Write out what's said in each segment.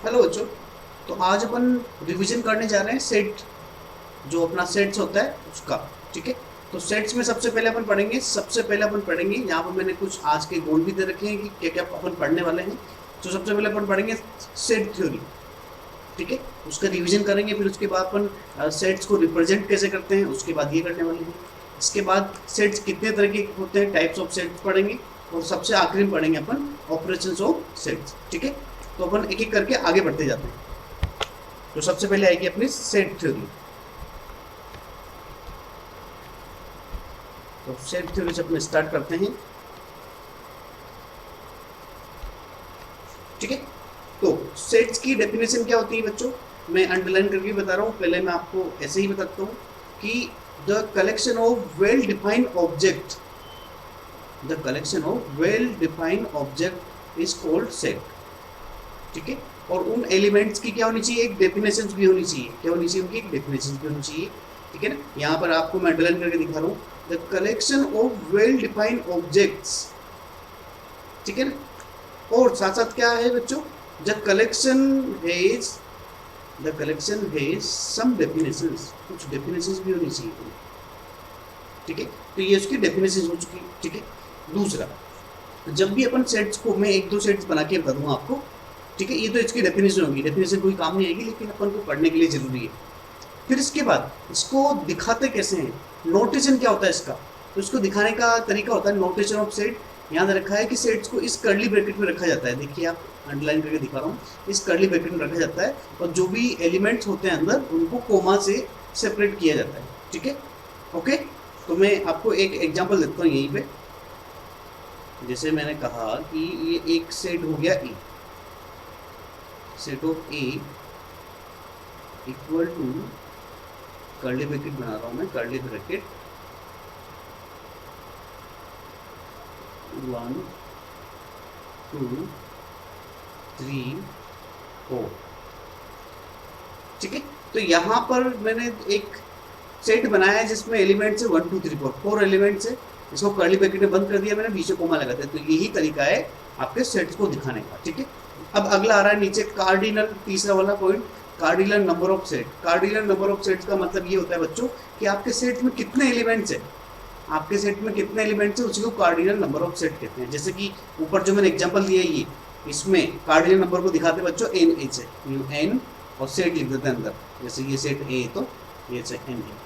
Hello बच्चों। तो आज अपन रिवीजन करने जा रहे हैं सेट, जो अपना सेट्स होता है उसका। ठीक है। तो सेट्स में सबसे पहले अपन पढ़ेंगे यहाँ पर मैंने कुछ आज के गोल भी दे रखे हैं कि क्या क्या अपन पढ़ने वाले हैं। तो सबसे पहले अपन पढ़ेंगे सेट थ्योरी। ठीक है। उसका रिवीजन करेंगे, फिर उसके बाद अपन सेट्स को रिप्रेजेंट कैसे करते हैं उसके बाद ये करने वाले हैं। इसके बाद सेट्स कितने तरह के होते हैं, टाइप्स ऑफ सेट्स पढ़ेंगे। और सबसे आखिरी में पढ़ेंगे अपन ऑपरेशंस ऑफ सेट्स। ठीक है। तो अपन एक एक करके आगे बढ़ते जाते हैं। तो सबसे पहले आएगी अपनी सेट थ्योरी। तो सेट थ्योरी से अपन स्टार्ट करते हैं। ठीक है। तो सेट्स की डेफिनेशन क्या होती है बच्चों, मैं अंडरलाइन करके बता रहा हूँ। पहले मैं आपको ऐसे ही बताता हूँ कि the collection of well defined object, the collection of well defined object is called set. ठीक है। और उन एलिमेंट्स की क्या होनी चाहिए, एक डेफिनेशन भी होनी चाहिए। क्या होनी चाहिए उनकी, एक डेफिनेशन भी होनी चाहिए। ठीक है ना। यहाँ पर आपको मैं अंडरलाइन करके दिखा रहा हूँ, the collection of well defined objects. ठीक है ना। और साथ साथ क्या है बच्चों, the collection has some definitions, कुछ डेफिनेशंस भी होनी चाहिए। ठीक है। तो ये उसकी डेफिनेशन हो चुकी। ठीक है। दूसरा, जब भी अपन सेट्स को, मैं एक दो सेट्स बना के बता दूंगा आपको। ठीक है। ये तो इसकी डेफिनेशन होगी, डेफिनेशन कोई काम नहीं आएगी, लेकिन अपन को पढ़ने के लिए जरूरी है। फिर इसके बाद इसको दिखाते कैसे हैं, नोटेशन क्या होता है इसका। तो इसको दिखाने का तरीका होता है नोटेशन ऑफ सेट। यहाँ रखा है कि सेट्स को इस कर्ली ब्रैकेट में रखा जाता है। देखिए आप, अंडरलाइन करके दिखा रहा हूँ, इस कर्ली ब्रैकेट में रखा जाता है। और जो भी एलिमेंट्स होते हैं अंदर, उनको कोमा से सेपरेट किया जाता है। ठीक है। ओके। तो मैं आपको एक एग्जांपल देता हूँ यहीं पे। जैसे मैंने कहा कि ये एक सेट हो गया A, set of A equal to, curly bracket बना रहा हूं मैं, कर्ली ब्रैकेट 1 2 3 4। ठीक है। तो यहाँ पर मैंने एक सेट बनाया है जिसमें एलिमेंट्स है 1 2 3 4, 4 एलिमेंट्स है। इसको कर्ली ब्रैकेट में बंद कर दिया मैंने, बीच में कोमा लगा दिया। तो यही तरीका है आपके सेट्स को दिखाने का। ठीक है। अब अगला आ रहा है नीचे कार्डिनल, तीसरा वाला point, cardinal number of set. Cardinal number of sets का मतलब ये होता है बच्चों कि आपके सेट में कितने एलिमेंट्स है, आपके सेट में कितने एलिमेंट्स है, उसी को कार्डिनल नंबर ऑफ सेट कहते हैं। जैसे कि ऊपर जो मैंने एग्जांपल दिया है, ये इसमें कार्डिनल नंबर को दिखाते बच्चों एन एच है, एन और सेट लिख देते हैं अंदर। जैसे ये सेट ए, तो ये सेट एन है।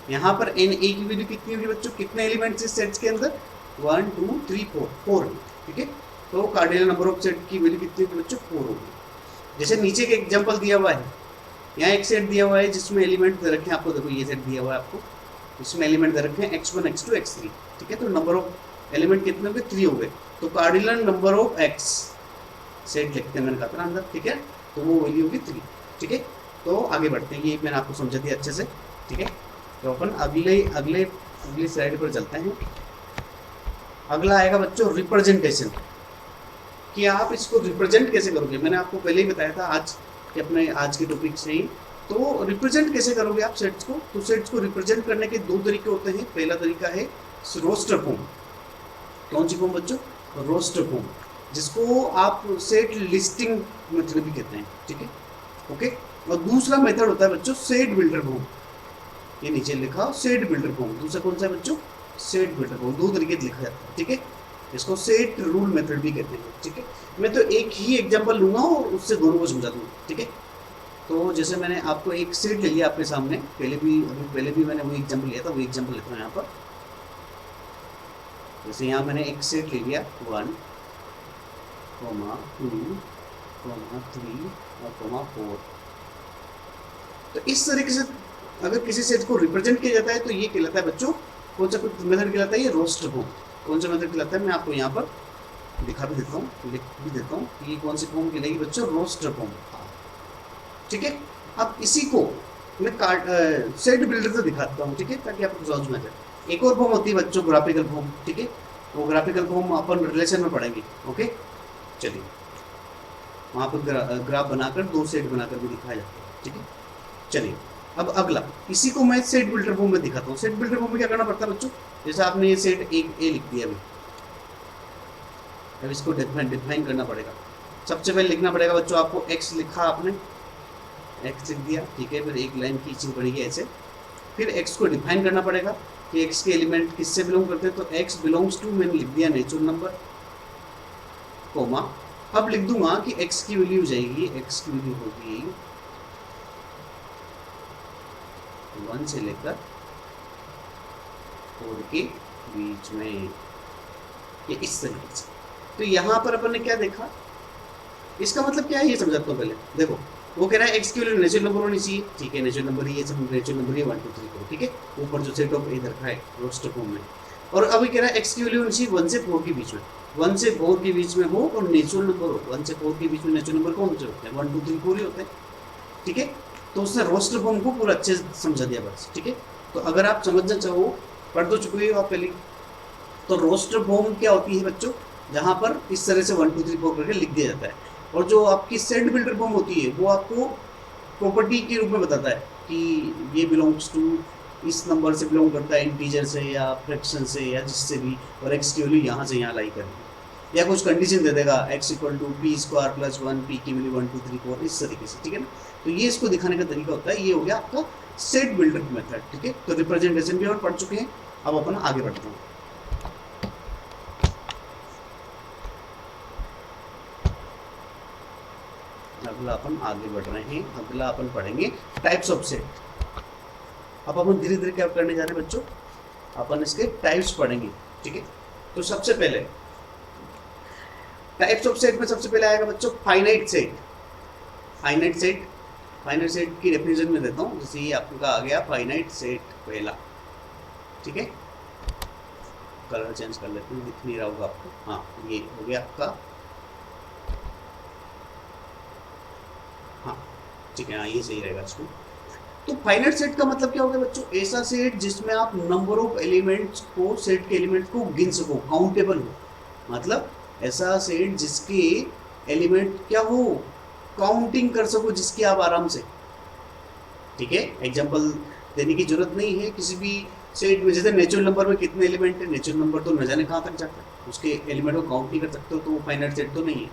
यहाँ पर एन ए की वैल्यू कितनी होगी बच्चों, कितने एलिमेंट्स है सेट्स के अंदर, 1 2 3 4, 4। ठीक है। तो कार्डिनल नंबर ऑफ सेट की वैल्यू कितनी होगी बच्चों, 4 होगी। जैसे नीचे एक एग्जांपल दिया हुआ है, यहाँ एक सेट दिया हुआ है जिसमें एलिमेंट दे रखे हैं आपको। देखो ये सेट दिया हुआ है आपको, इसमें एलिमेंट दे रखे हैं x1 x2 x3। ठीक है। तो नंबर ऑफ एलिमेंट कितने हो गए, 3 हो गए। तो cardinal number of x set लिखते हैं, मैंने कहा था ना अंदर। ठीक है। तो वो वैल्यू होगी 3। ठीक है। तो आगे बढ़ते हैं, ये मैंने आपको समझा दिया अच्छे से। ठीक है। तो अपन अगली स्लाइड पर चलते हैं। अगला आएगा बच्चों रिप्रेजेंटेशन, कि आप इसको रिप्रेजेंट कैसे करोगे। मैंने आपको पहले ही बताया था आज कि अपने आज के टॉपिक से ही। तो रिप्रेजेंट कैसे करोगे आप सेट्स को, तो सेट्स को रिप्रेजेंट करने के दो तरीके होते हैं। पहला तरीका है रोस्टर फॉर्म। कौन सी फॉर्म बच्चों, रोस्टर फॉर्म, जिसको आप सेट लिस्टिंग मेथड भी कहते हैं। ठीक है। ओके। और दूसरा मेथड होता है बच्चों सेट बिल्डर फॉर्म। ये नीचे लिखा सेट बिल्डर फॉर्म। दूसरा कौन सा है बच्चों, सेट बिल्डर फॉर्म। दो तरीके से लिखा जाता है। ठीक है। इसको सेट रूल मेथड भी कहते हैं। ठीक है। मैं तो एक ही एग्जांपल लूंगा और उससे दोनों को समझा दूंगा। ठीक है। तो जैसे मैंने आपको एक सेट ले लिया अपने सामने, पहले भी मैंने वही एग्जांपल लिया था, वही एग्जांपल लेता हूँ यहाँ पर। जैसे यहाँ मैंने एक सेट ले लिया 1 2 3 और 4। तो इस तरीके से अगर किसी सेट को रिप्रेजेंट किया जाता है तो ये कहलाता है बच्चों, कौन सा मेथड कहलाता है, ये रोस्टर फॉर्म। कौन सा मेथड कहलाता है, मैं आपको यहाँ पर दिखा भी देता हूँ, लिख भी देता हूँ कि ये कौन सी फॉर्म कहलाएगी बच्चों, रोस्टर फॉर्म। ठीक है। अब इसी को मैं सेट बिल्डर से दिखाता हूँ। ठीक है। ताकि आपको समझ में आ जाए। एक और फॉर्म होती है बच्चों ग्राफिकल फॉर्म। ठीक है। वो ग्राफिकल फॉर्म अपन रिलेशन में पढ़ेंगे। ओके। चलिए, वहाँ पर ग्राफ बनाकर दो सेट बनाकर भी दिखाया जाता है। ठीक है। चलिए, अब अगला, इसी को मैं सेट बिल्डर फॉर्म में दिखाता हूँ। सेट बिल्डर फॉर्म में क्या करना पड़ता है बच्चों, जैसे आपने ये सेट एक ए लिख दिया अभी, अब इसको डिफाइन करना पड़ेगा। सबसे पहले लिखना पड़ेगा बच्चों आपको, एक्स लिखा आपने, एक्स लिख दिया, ठीक है, फिर एक लाइन खींचनी पड़ेगी ऐसे, फिर एक्स को डिफाइन करना पड़ेगा कि एक्स के एलिमेंट किससे बिलोंग करते हैं, तो एक्स बिलोंग्स टू, मैंने लिख दिया नेचुरल नंबर, कोमा, अब लिख दूंगा कि एक्स की वैल्यू हो जाएगी, एक्स की वैल्यू होगी 1 से लेकर 4 के बीच में, ये इस तरीके से। तो यहाँ पर अपन ने क्या देखा, इसका मतलब क्या है ये समझाता हूँ पहले। देखो वो कह रहा है एक्स की वैल्यू नेचुरल नंबर होनी चाहिए, ठीक है, नेचुरल नंबर ही है, सब नेचुरल नंबर ही 1 2 3 4, ठीक है, ऊपर जो सेट ऑफ इधर रखा है रोस्टर फॉर्म में। और अभी कह रहा है एक्स की वैल्यू होनी चाहिए 1 से 4 के बीच में, 1 से 4 के बीच में हो और नेचुरल नंबर हो। 1 से 4 के बीच में नेचुरल नंबर कौन से होते हैं, 1 2 3 4 ही होते हैं, ठीक है। तो उसने रोस्टर फॉर्म को पूरा अच्छे से समझा दिया बस, ठीक है। तो अगर आप समझना चाहो, पढ़ तो चुके हो आप पहले, तो रोस्टर फॉर्म क्या होती है बच्चों, जहाँ पर इस तरह से 1 2 3 4 करके लिख दिया जाता है। और जो आपकी सेट बिल्डर फॉर्म होती है वो आपको प्रॉपर्टी के रूप में बताता है कि ये बिलोंग्स टू, इस नंबर से बिलोंग करता है, इंटीजर से या फ्रैक्शन से या जिससे भी, और एक्स की वैल्यू यहाँ से यहाँ लाई करेंगे, या कुछ कंडीशन दे देगा x equal to p square plus 1, p की वैल्यू 1 2 3 4, इस तरीके से, ठीक है ना। तो ये इसको दिखाने का तरीका होता है, ये हो गया आपका सेट बिल्डर मेथड, ठीक है। तो रिप्रेजेंटेशन भी हम पढ़ चुके हैं, अब अपन आगे बढ़ते हैं। अगला अपन आगे बढ़ रहे हैं, अगला अपन पढ़ेंगे टाइप्स ऑफ सेट। अब अपन धीरे धीरे क्या करने जा रहे हैं बच्चों, अपन इसके टाइप्स पढ़ेंगे, ठीक है। तो सबसे पहले टाइप्स ऑफ सेट में सबसे पहले आएगा बच्चों finite set. Finite set, finite set की डेफिनेशन में देता हूँ, जैसे ये आपका आ गया फाइनाइट सेट पहला, ठीक है। कलर चेंज कर लेते हैं, दिख नहीं रहा होगा आपको, हाँ ये हो गया आपका, हाँ ठीक है, हाँ ये सही रहेगा इसको। तो फाइनाइट सेट का मतलब क्या होगा बच्चों, ऐसा सेट जिसमें आप नंबर ऑफ एलिमेंट्स को, सेट के एलिमेंट्स को गिन सको, काउंटेबल हो, मतलब ऐसा सेट जिसके एलिमेंट क्या हो, काउंटिंग कर सको, जिसकी आप आराम से, ठीक है। एग्जांपल देने की जरूरत नहीं है किसी भी सेट में, जैसे नेचुरल नंबर में कितने एलिमेंट है, नेचुरल नंबर तो न जाने कहाँ तक जाता है, उसके एलिमेंट को काउंट नहीं कर सकते हो, तो वो फाइनाइट सेट तो नहीं है।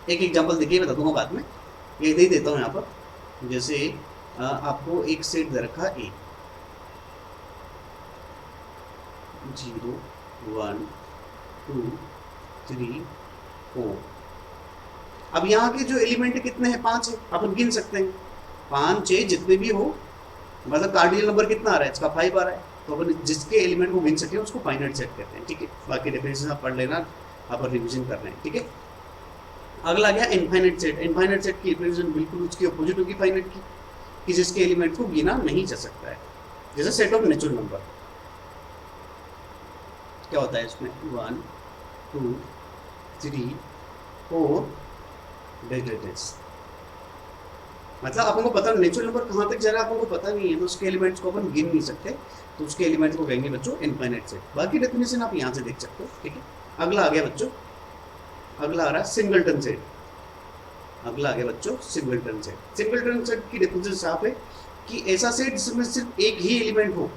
एक एग्जांपल देखिए, बता दूंगा बाद में, ये दे देता हूँ यहाँ पर। जैसे आपको एक सेट दे रखा ए, 0 1 2 3 4। अब यहाँ के जो एलिमेंट कितने हैं, 5 है, अपन गिन सकते हैं, 5 6 जितने भी हो, मतलब कार्डिनल नंबर कितना आ रहा है इसका, 5 आ रहा है, तो अपन जिसके एलिमेंट को गिन सके उसको फाइनाइट सेट कहते हैं, ठीक है। बाकी डेफिनेशन आप पढ़ लेना, अपन रिविजन कर रहे हैं, ठीक है। अगला गया इनफाइनाइट सेट। इनफाइनाइट सेट की रिप्रेजेंटेशन बिल्कुल उसकी अपोजिट होगी फाइनाइट की, कि जिसके एलिमेंट को गिना नहीं जा सकता है, जैसे सेट ऑफ नेचुरल नंबर। क्या होता है इसमें, 1 2 3 4 डेटेस, मतलब अपन को पता नेचुरल नंबर कहाँ तक जा रहा है अपन को पता नहीं है, तो उसके एलिमेंट्स को अपन गिन नहीं सकते, तो उसके एलिमेंट्स को कहेंगे बच्चों इनफाइनाइट सेट। बाकी डेफिनेशन आप यहाँ से देख सकते हो, ठीक है। अगला आ गया बच्चों, अगला आ रहा है सिंगलटन सेट। अगला आ गया बच्चों सिंगलटन सेट। सिंगलटन सेट की डेफिनेशन साफ है कि ऐसा सेट जिसमें सिर्फ एक ही एलिमेंट हो,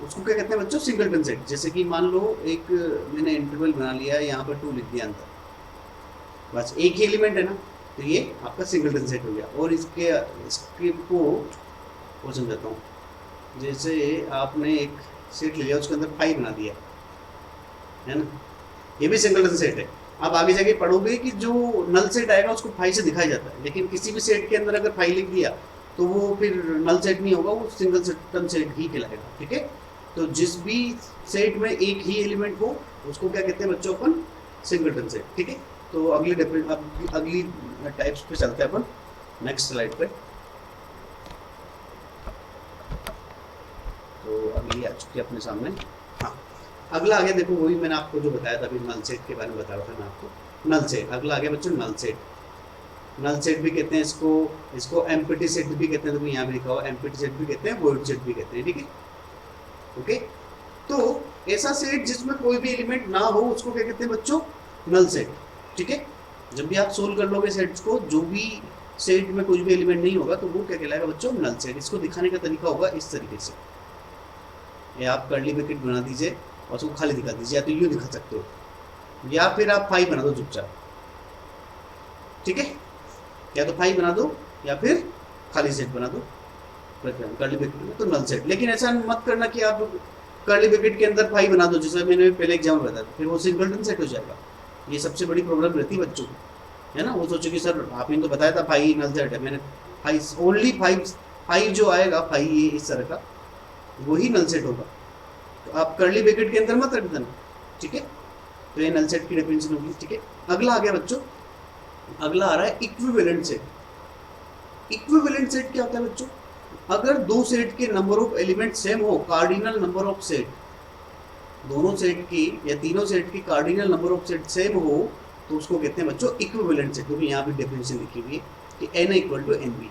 उसको क्या कहते हैं बच्चों, सिंगलटन सेट। जैसे कि मान लो एक मैंने इंटरवल बना लिया है, यहाँ पर 2 लिख दिया अंदर, बस एक ही एलिमेंट है ना, तो ये आपका सिंगलटन सेट हो गया। और इसके को समझाता हूँ, जैसे आपने एक सेट लिया, उसके अंदर 5 बना दिया है ना, ये भी सिंगलटन सेट है। अब आगे जाके पढ़ोगे कि जो नल सेट आएगा उसको 5 से दिखाया जाता है, लेकिन किसी भी सेट के अंदर अगर 5 लिख दिया तो वो फिर नल सेट नहीं होगा, वो सिंगलटन सेट ही कहलाएगा, ठीक है। तो जिस भी सेट में एक ही एलिमेंट हो उसको क्या कहते हैं बच्चों, अपन सिंगलटन सेट, ठीक है। तो अगली टाइप्स पे चलते हैं अपन, नेक्स्ट स्लाइड पे। तो अगली आ चुकी है अपने सामने, हाँ अगला आ गया, देखो वही मैंने आपको जो बताया था अभी, नल सेट के बारे में बता रहा था मैं आपको, नल सेट। अगला आ गया बच्चों नल सेट। नल सेट भी कहते हैं इसको एम्प्टी सेट भी कहते हैं, तो यहाँ भी लिखा हुआ एम्प्टी सेट भी कहते हैं, वॉइड सेट भी कहते हैं, ठीक है, ओके। तो ऐसा सेट जिसमें कोई भी एलिमेंट ना हो उसको क्या कहते हैं बच्चों, नल सेट, ठीक है। जब भी आप सोल्व कर लोगे सेट्स को, जो भी सेट में कोई भी एलिमेंट नहीं होगा तो वो क्या कहलाएगा बच्चों, नल सेट। इसको दिखाने का तरीका होगा इस तरीके से, ये आप कर्ली ब्रैकेट बना दीजिए और उसको खाली दिखा दीजिए, या तो यूँ दिखा सकते हो, या फिर आप 5 बना दो चुपचाप, ठीक है, या तो फाइव बना दो या फिर खाली सेट बना दो कर्ली ब्रैकेट में, तो नल सेट। लेकिन ऐसा मत करना कि आप कर्ली ब्रैकेट के अंदर फाइव बना दो, जैसे मैंने पहले एग्जाम्पल बताया, फिर वो सिंगलटन सेट हो जाएगा। ये सबसे बड़ी प्रॉब्लम रहती है बच्चों को, है ना। वो सोचे कि सर आपने तो बताया था फाइव नल सेट है, मैंने फाइव ओनली फाइव जो आएगा फाइव ये इस तरह का वही नल सेट होगा, तो आप कर्ली ब्रैकेट के अंदर मत रख देना, ठीक है। तो ये नल सेट की डेफिनेशन होगी, ठीक है। अगला आ गया बच्चों, अगला आ रहा है इक्विवेलेंट सेट। इक्विवेलेंट सेट क्या होता है बच्चों? अगर दो सेट के नंबर ऑफ एलिमेंट सेम हो, कार्डिनल नंबर ऑफ सेट, दोनों सेट की या तीनों सेट की cardinal number of set same हो, तो उसको कहते हैं बच्चों इक्विवेलेंट सेट। क्योंकि यहाँ पे डेफिनेशन लिखी हुई है कि n equal to n B.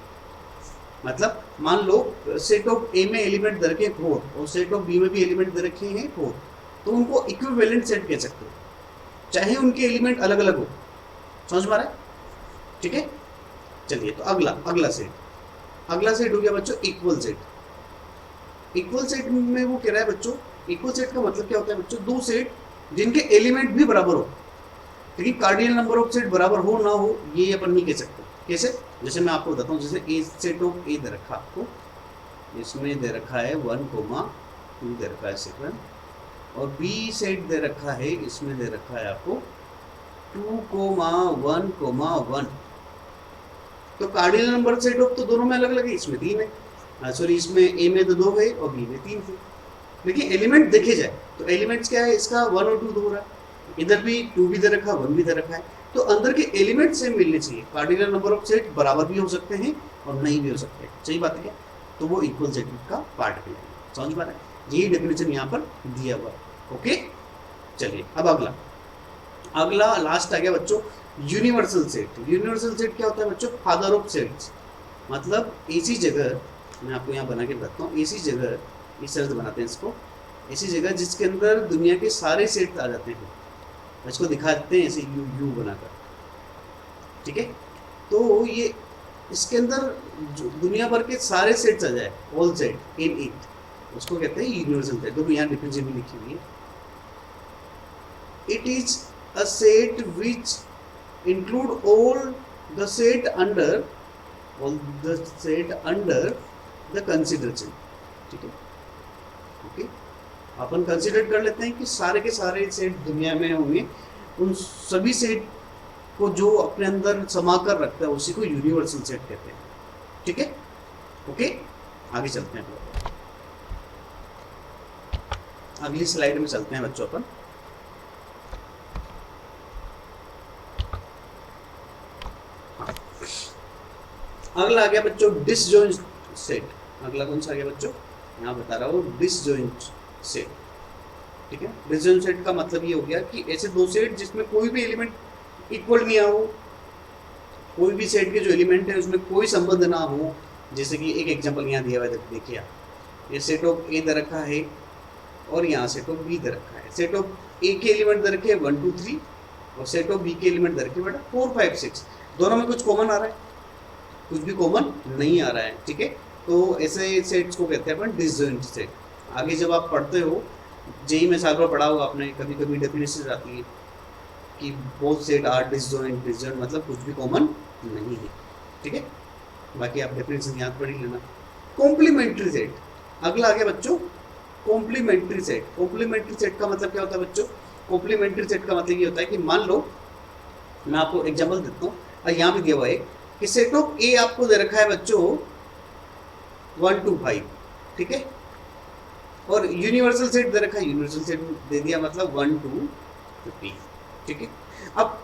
मतलब मान लो सेट ऑफ ए में एलिमेंट दे रखे हैं 4 और सेट ऑफ बी में भी एलिमेंट दे रखे हैं 4, तो उनको इक्विवेलेंट सेट कह सकते हो, चाहे उनके एलिमेंट अलग अलग हो। समझ में आ रहा है? ठीक है, चलिए तो अगला सेट हो गया बच्चों इक्वल सेट। इक्वल सेट में वो कह रहा है बच्चों, इक्वल सेट का मतलब क्या होता है बच्चों? दो सेट जिनके एलिमेंट भी बराबर हो, लेकिन कार्डिनल नंबर ऑफ सेट बराबर हो ना हो, ये अपन नहीं कह सकते। कैसे? जैसे मैं आपको बताता हूँ, जैसे ए सेट ऑफ ए दे रखा आपको, इसमें दे रखा है 1,2 दे रखा है सेकंड, और बी सेट दे रखा है, इसमें दे रखा है आपको 2,1,1। तो कार्डिनल नंबर सेट ऑफ तो दोनों में अलग अलग है, इसमें 3 है, सॉरी इसमें ए में तो 2 है और बी में 3 है। लेकिन एलिमेंट देखे जाए तो एलिमेंट्स क्या है, इसका 1 और 2 हो रहा है, इधर भी 2 भी दे रखा है, 1 भी दे रखा है, तो अंदर के एलिमेंट सेम मिलने चाहिए। कार्डिनल नंबर ऑफ सेट बराबर भी हो सकते हैं और नहीं भी हो सकते हैं, सही बात है क्या? तो वो इक्वल सेट का पार्ट है। समझ पा रहे हैं? यही डेफिनेशन यहाँ पर दिया हुआ है। ओके, चलिए अब अगला लास्ट आ गया बच्चों यूनिवर्सल सेट। यूनिवर्सल सेट क्या होता है बच्चों? Father of sets. मतलब ऐसी जगह, मैं आपको यहाँ बना के बताता हूँ, ऐसी जगह इस तरह से बनाते हैं इसको, ऐसी जगह जिसके अंदर दुनिया के सारे सेट आ जाते हैं, इसको दिखाते हैं ऐसे यू बनाकर, ठीक है। तो ये इसके अंदर दुनिया भर के सारे सेट्स आ जाए, ऑल सेट इन इट, उसको कहते हैं यूनिवर्सल सेट। तो यहाँ डिफिनेशन भी लिखी हुई है, it is a set which include all the set under the consideration, ठीक है। ओके, अपन कंसिडर कर लेते हैं कि सारे के सारे सेट दुनिया में होंगे, उन सभी सेट को जो अपने अंदर समा कर रखता है उसी को यूनिवर्सल सेट कहते हैं, ठीक है। ओके, आगे चलते हैं, अगली स्लाइड में चलते हैं बच्चों अपन। अगला आ गया बच्चों डिसजॉइंट सेट। अगला कौन सा आ गया बच्चों? यहाँ बता रहा हूँ डिसजॉइंट सेट, ठीक है। डिसजॉइंट सेट का मतलब ये हो गया कि ऐसे दो सेट जिसमें कोई भी एलिमेंट इक्वल नहीं हो, कोई भी सेट के जो एलिमेंट है उसमें कोई संबंध ना हो। जैसे कि एक एग्जांपल यहाँ दिया हुआ है, देखिए आप, ये सेट ऑफ ए दे रखा है और यहाँ सेट ऑफ बी दे रखा है। सेट ऑफ ए के एलिमेंट दे रखे 1 2 3 और सेट ऑफ बी के एलिमेंट दे रखे बेटा 4 5 6। दोनों में कुछ कॉमन आ रहा है? कुछ भी कॉमन नहीं आ रहा है, ठीक है। तो ऐसे सेट्स को कहते हैं अपन डिसजॉइंट सेट। आगे जब आप पढ़ते हो, जेई में साल भर पढ़ा होगा आपने, कभी कभी डेफिनेशन आती है कि both set are disjoint. Disjoint मतलब कुछ भी कॉमन नहीं है, ठीक है। बाकी आप डेफिनेशन याद पढ़ ही लेना। कॉम्प्लीमेंट्री सेट अगला आ गया बच्चों, कॉम्प्लीमेंट्री सेट। कॉम्प्लीमेंट्री सेट का मतलब क्या होता है बच्चों? कॉम्प्लीमेंट्री सेट का मतलब ये होता है कि मान लो, मैं आपको एग्जाम्पल देता हूँ, और यहाँ भी दिया हुआ है कि सेट ऑफ ए आपको दे रखा है बच्चों 1 2 5, ठीक है, और यूनिवर्सल सेट दे रखा है, यूनिवर्सल सेट दे दिया मतलब 1 2 50, ठीक है। अब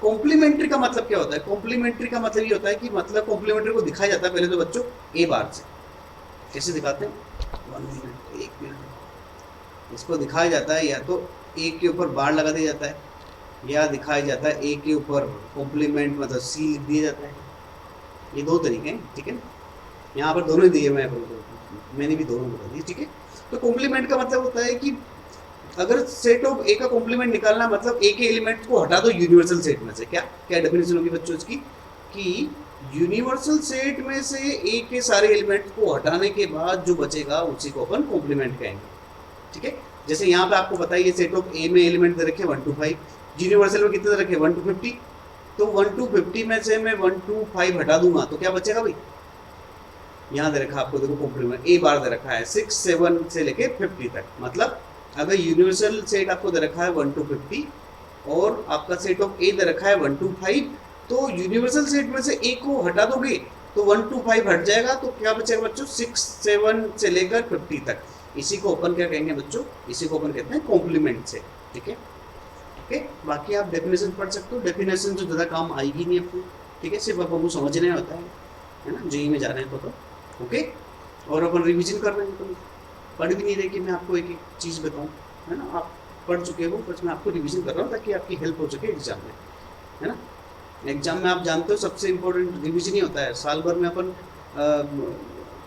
कॉम्प्लीमेंट्री का मतलब क्या होता है? कॉम्प्लीमेंट्री का मतलब ये होता है कि मतलब कॉम्प्लीमेंट्री को दिखाया जाता है पहले तो बच्चों ए बार से। कैसे दिखाते हैं? 1 मिनट, इसको दिखाया जाता है या तो ए के ऊपर बार लगा दिया जाता है, या दिखाया जाता है ए के ऊपर कॉम्प्लीमेंट मतलब सी लिख दिया जाता है। ये दो तरीके हैं, ठीक है। यहाँ पर दोनों दिए मैंने भी दोनों बता दिए, ठीक है। तो कॉम्प्लीमेंट का मतलब होता है कि अगर सेट ऑफ ए का कॉम्प्लीमेंट निकालना मतलब ए के एलिमेंट को हटा दो यूनिवर्सल सेट में से। क्या क्या डेफिनेशन होगी बच्चों इसकी? कि यूनिवर्सल सेट में से ए के सारे एलिमेंट को हटाने के बाद जो बचेगा उसी को अपन कॉम्प्लीमेंट कहेंगे, ठीक है। जैसे यहाँ पे आपको बताइए सेट ऑफ ए में एलिमेंट दे रखे 1 2 5, यूनिवर्सल में कितने दे रखे 1 2 50, तो 1 to 50 में से मैं 1 to 5 हटा दूंगा तो क्या बचेगा भाई, यहाँ दे रखा आपको, देखो कॉम्प्लीमेंट ए बार दे रखा है 6 7 से लेके 50 तक। मतलब अगर यूनिवर्सल सेट आपको दे रखा है 1 to 50 और आपका सेट ऑफ ए दे रखा है 1 to 5, तो यूनिवर्सल सेट में से ए को हटा दोगे तो 1 to 5 हट जाएगा, तो क्या बचेगा बच्चों 6 7 से लेकर 50 तक। इसी को अपन क्या कहेंगे बच्चों, इसी को अपन कहते हैं कॉम्प्लीमेंट सेट। ठीक है, ओके। बाकी आप डेफिनेशन पढ़ सकते हो, डेफिनेशन तो ज़्यादा काम आएगी नहीं आपको। ठीक है, सिर्फ आपको समझने होता है ना, जेई में जा रहे हैं तो ओके। और अपन रिवीजन कर रहे हैं, तो पढ़ भी नहीं रहे कि मैं आपको एक एक चीज़ बताऊँ, है ना। आप पढ़ चुके हो, बस मैं आपको रिवीजन कर रहा हूँ ताकि आपकी हेल्प हो सके एग्जाम में, है ना। एग्जाम में आप जानते हो सबसे इम्पोर्टेंट रिवीजन ही होता है। साल भर में अपन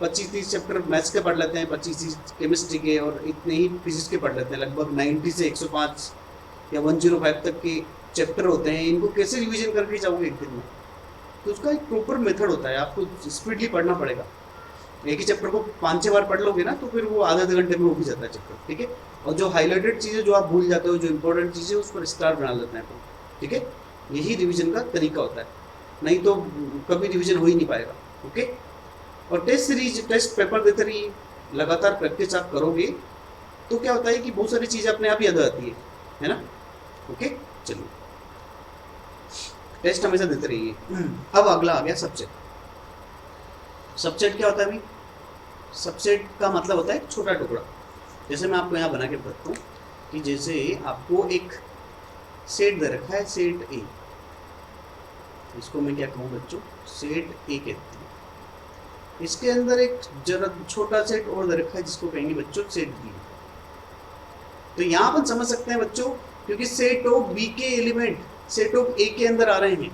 25-30 चैप्टर मैथ्स के पढ़ लेते हैं, 25-30 केमिस्ट्री के, और इतने ही फिजिक्स के पढ़ लेते हैं। लगभग 90 से 105 या 105 तक के चैप्टर होते हैं। इनको कैसे रिवीजन करके जाओगे एक दिन में, तो उसका एक प्रॉपर मेथड होता है। आपको स्पीडली पढ़ना पड़ेगा। एक ही चैप्टर को 5-6 बार पढ़ लोगे ना तो फिर वो आधे घंटे में हो भी जाता है चैप्टर। ठीक है, और जो हाईलाइटेड चीज़ें जो आप भूल जाते हो, जो इंपॉर्टेंट चीज़ें, उस पर स्टार बना लेते हैं। ठीक है, यही रिवीजन का तरीका होता है, नहीं तो कभी रिवीजन हो ही नहीं पाएगा। ओके, और टेस्ट सीरीज, टेस्ट पेपर देते रहिए, लगातार प्रैक्टिस आप करोगे तो क्या होता है कि बहुत सारी चीज़ें अपने आप याद आती है ना। ओके, चलिए टेस्ट हमेशा देते रहिए। अब अगला आ गया सबसेट। सबसेट क्या होता है भाई, सबसेट का मतलब होता है छोटा टुकड़ा। जैसे मैं आपको यहाँ बना के बताता हूँ कि जैसे आपको एक सेट दे रखा है, सेट ए, इसको मैं क्या कहूँ बच्चों, सेट ए कहते हैं। इसके अंदर एक जरा छोटा सेट और दे रखा है जिसको कहेंगे बच्चों सेट बी। तो यहाँ अपन समझ सकते हैं बच्चों, क्योंकि सेट ऑफ बी के एलिमेंट सेट ऑफ ए के अंदर आ रहे हैं,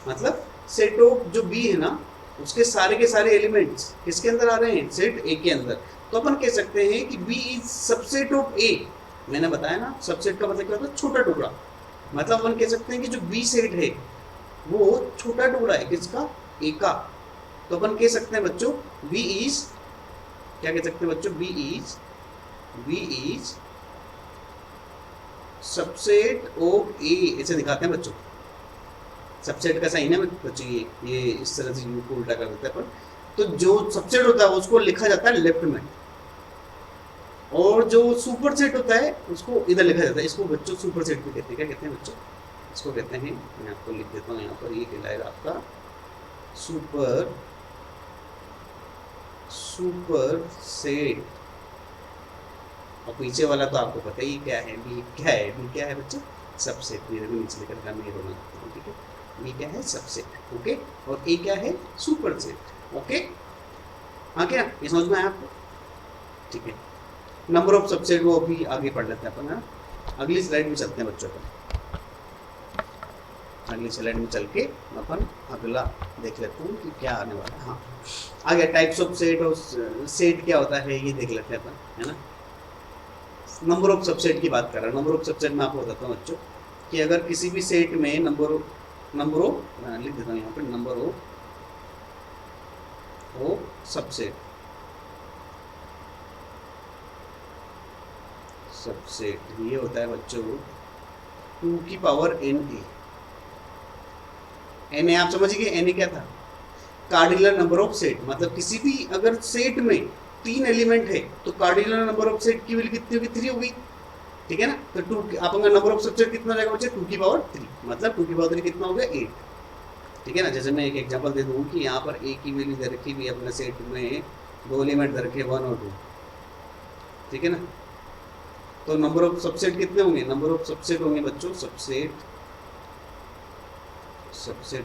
मतलब सेट ऑफ जो बी है ना उसके सारे के सारे एलिमेंट्स किसके अंदर आ रहे हैं, सेट ए के अंदर। तो अपन कह सकते हैं कि बी इज सबसेट ऑफ ए। मैंने बताया ना सबसेट का मतलब क्या होता है, छोटा टुकड़ा। मतलब अपन कह सकते हैं कि जो बी सेट है वो छोटा टुकड़ा है किसका, ए का। तो अपन कह सकते हैं बच्चों बी इज, क्या कह सकते हैं बच्चों, बी इज सबसेट ऑफ ए, ऐसे दिखाते हैं बच्चों। सबसेट का साइन है बच्चों, ये इस तरह से यू को उल्टा कर देता है अपन। तो जो सबसेट होता है उसको लिखा जाता है लेफ्ट में, और जो सुपर सेट होता है उसको इधर लिखा जाता है। इसको बच्चों सुपर सेट भी कहते हैं। क्या कहते हैं बच्चों, इसको कहते हैं, मैं आपको लिख देता हूँ यहाँ पर, ये कहलाएगा आपका सुपर सेट। और पीछे वाला तो आपको पता ही क्या है, बी क्या है बच्चों, सबसेट। मेरे को नीचे लिखा था, मैं रोना। ठीक है, बी क्या है, सबसेट। ओके, और ए क्या है, सुपर सेट। ओके, हाँ क्या ये समझ में आया आपको। ठीक है, नंबर ऑफ सबसेट वो अभी आगे पढ़ लेते हैं अपन। हाँ, अगली स्लाइड में चलते हैं बच्चों को। अगली स्लाइड में चल के अपन अगला देख लेते हैं कि क्या आने वाला है। हाँ, आगे टाइप्स ऑफ सेट और सेट क्या होता है ये देख लेते हैं अपन, है ना। नंबर ऑफ सबसेट की बात कर रहा हूँ। नंबर ऑफ सबसेट में आपको बताता हूँ बच्चों कि अगर किसी भी सेट में नंबर ऑफ लिख देता हूँ यहाँ पर, नंबर ऑफ सबसेट ये होता है बच्चों 2 की पावर n ए। आप समझिए n क्या था, कार्डिनल नंबर ऑफ सेट। मतलब किसी भी अगर सेट में 3 एलिमेंट है तो कार्डिनल नंबर ऑफ सेट की वैल्यू कितनी होगी, 3 होगी। ठीक है ना, तो 2 आपका नंबर ऑफ सबसेट कितना रहेगा बच्चे, 2 की पावर 3। मतलब 2 की पावर 3 कितना हो गया, 8। ठीक है ना। जैसे मैं एक एग्जांपल दे दूँ कि यहाँ पर ए की वैल्यू दे रखी हुई अपने सेट में 2 एलिमेंट दे रखे 1 और 2। ठीक है ना, तो नंबर ऑफ सबसेट कितने होंगे, नंबर ऑफ सबसेट होंगे बच्चों, सबसेट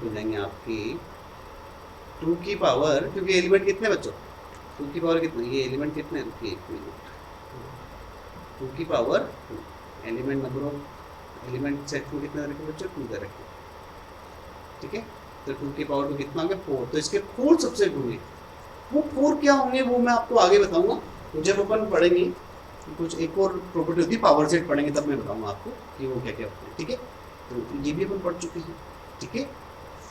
हो जाएंगे आपकी 2 की पावर, क्योंकि एलिमेंट कितने बच्चों, 2 की पावर कितने, ये एलिमेंट कितने, रुकिए एक मिनट, 2 की power 2 element, number of element set में कितने रखे बच्चों, 2 दे रखे। ठीक है, तो 2 की पावर 2 कितना होंगे, 4। तो इसके 4 सबसेट होंगे। वो 4 क्या होंगे वो मैं आपको आगे बताऊंगा, तो जब अपन पढ़ेंगे कुछ एक और प्रॉपर्टी होती है पावर सेट पढ़ेंगे तब मैं बताऊंगा आपको कि वो क्या क्या होते हैं। ठीक है, तो ये भी अपन पढ़ चुके हैं। ठीक है,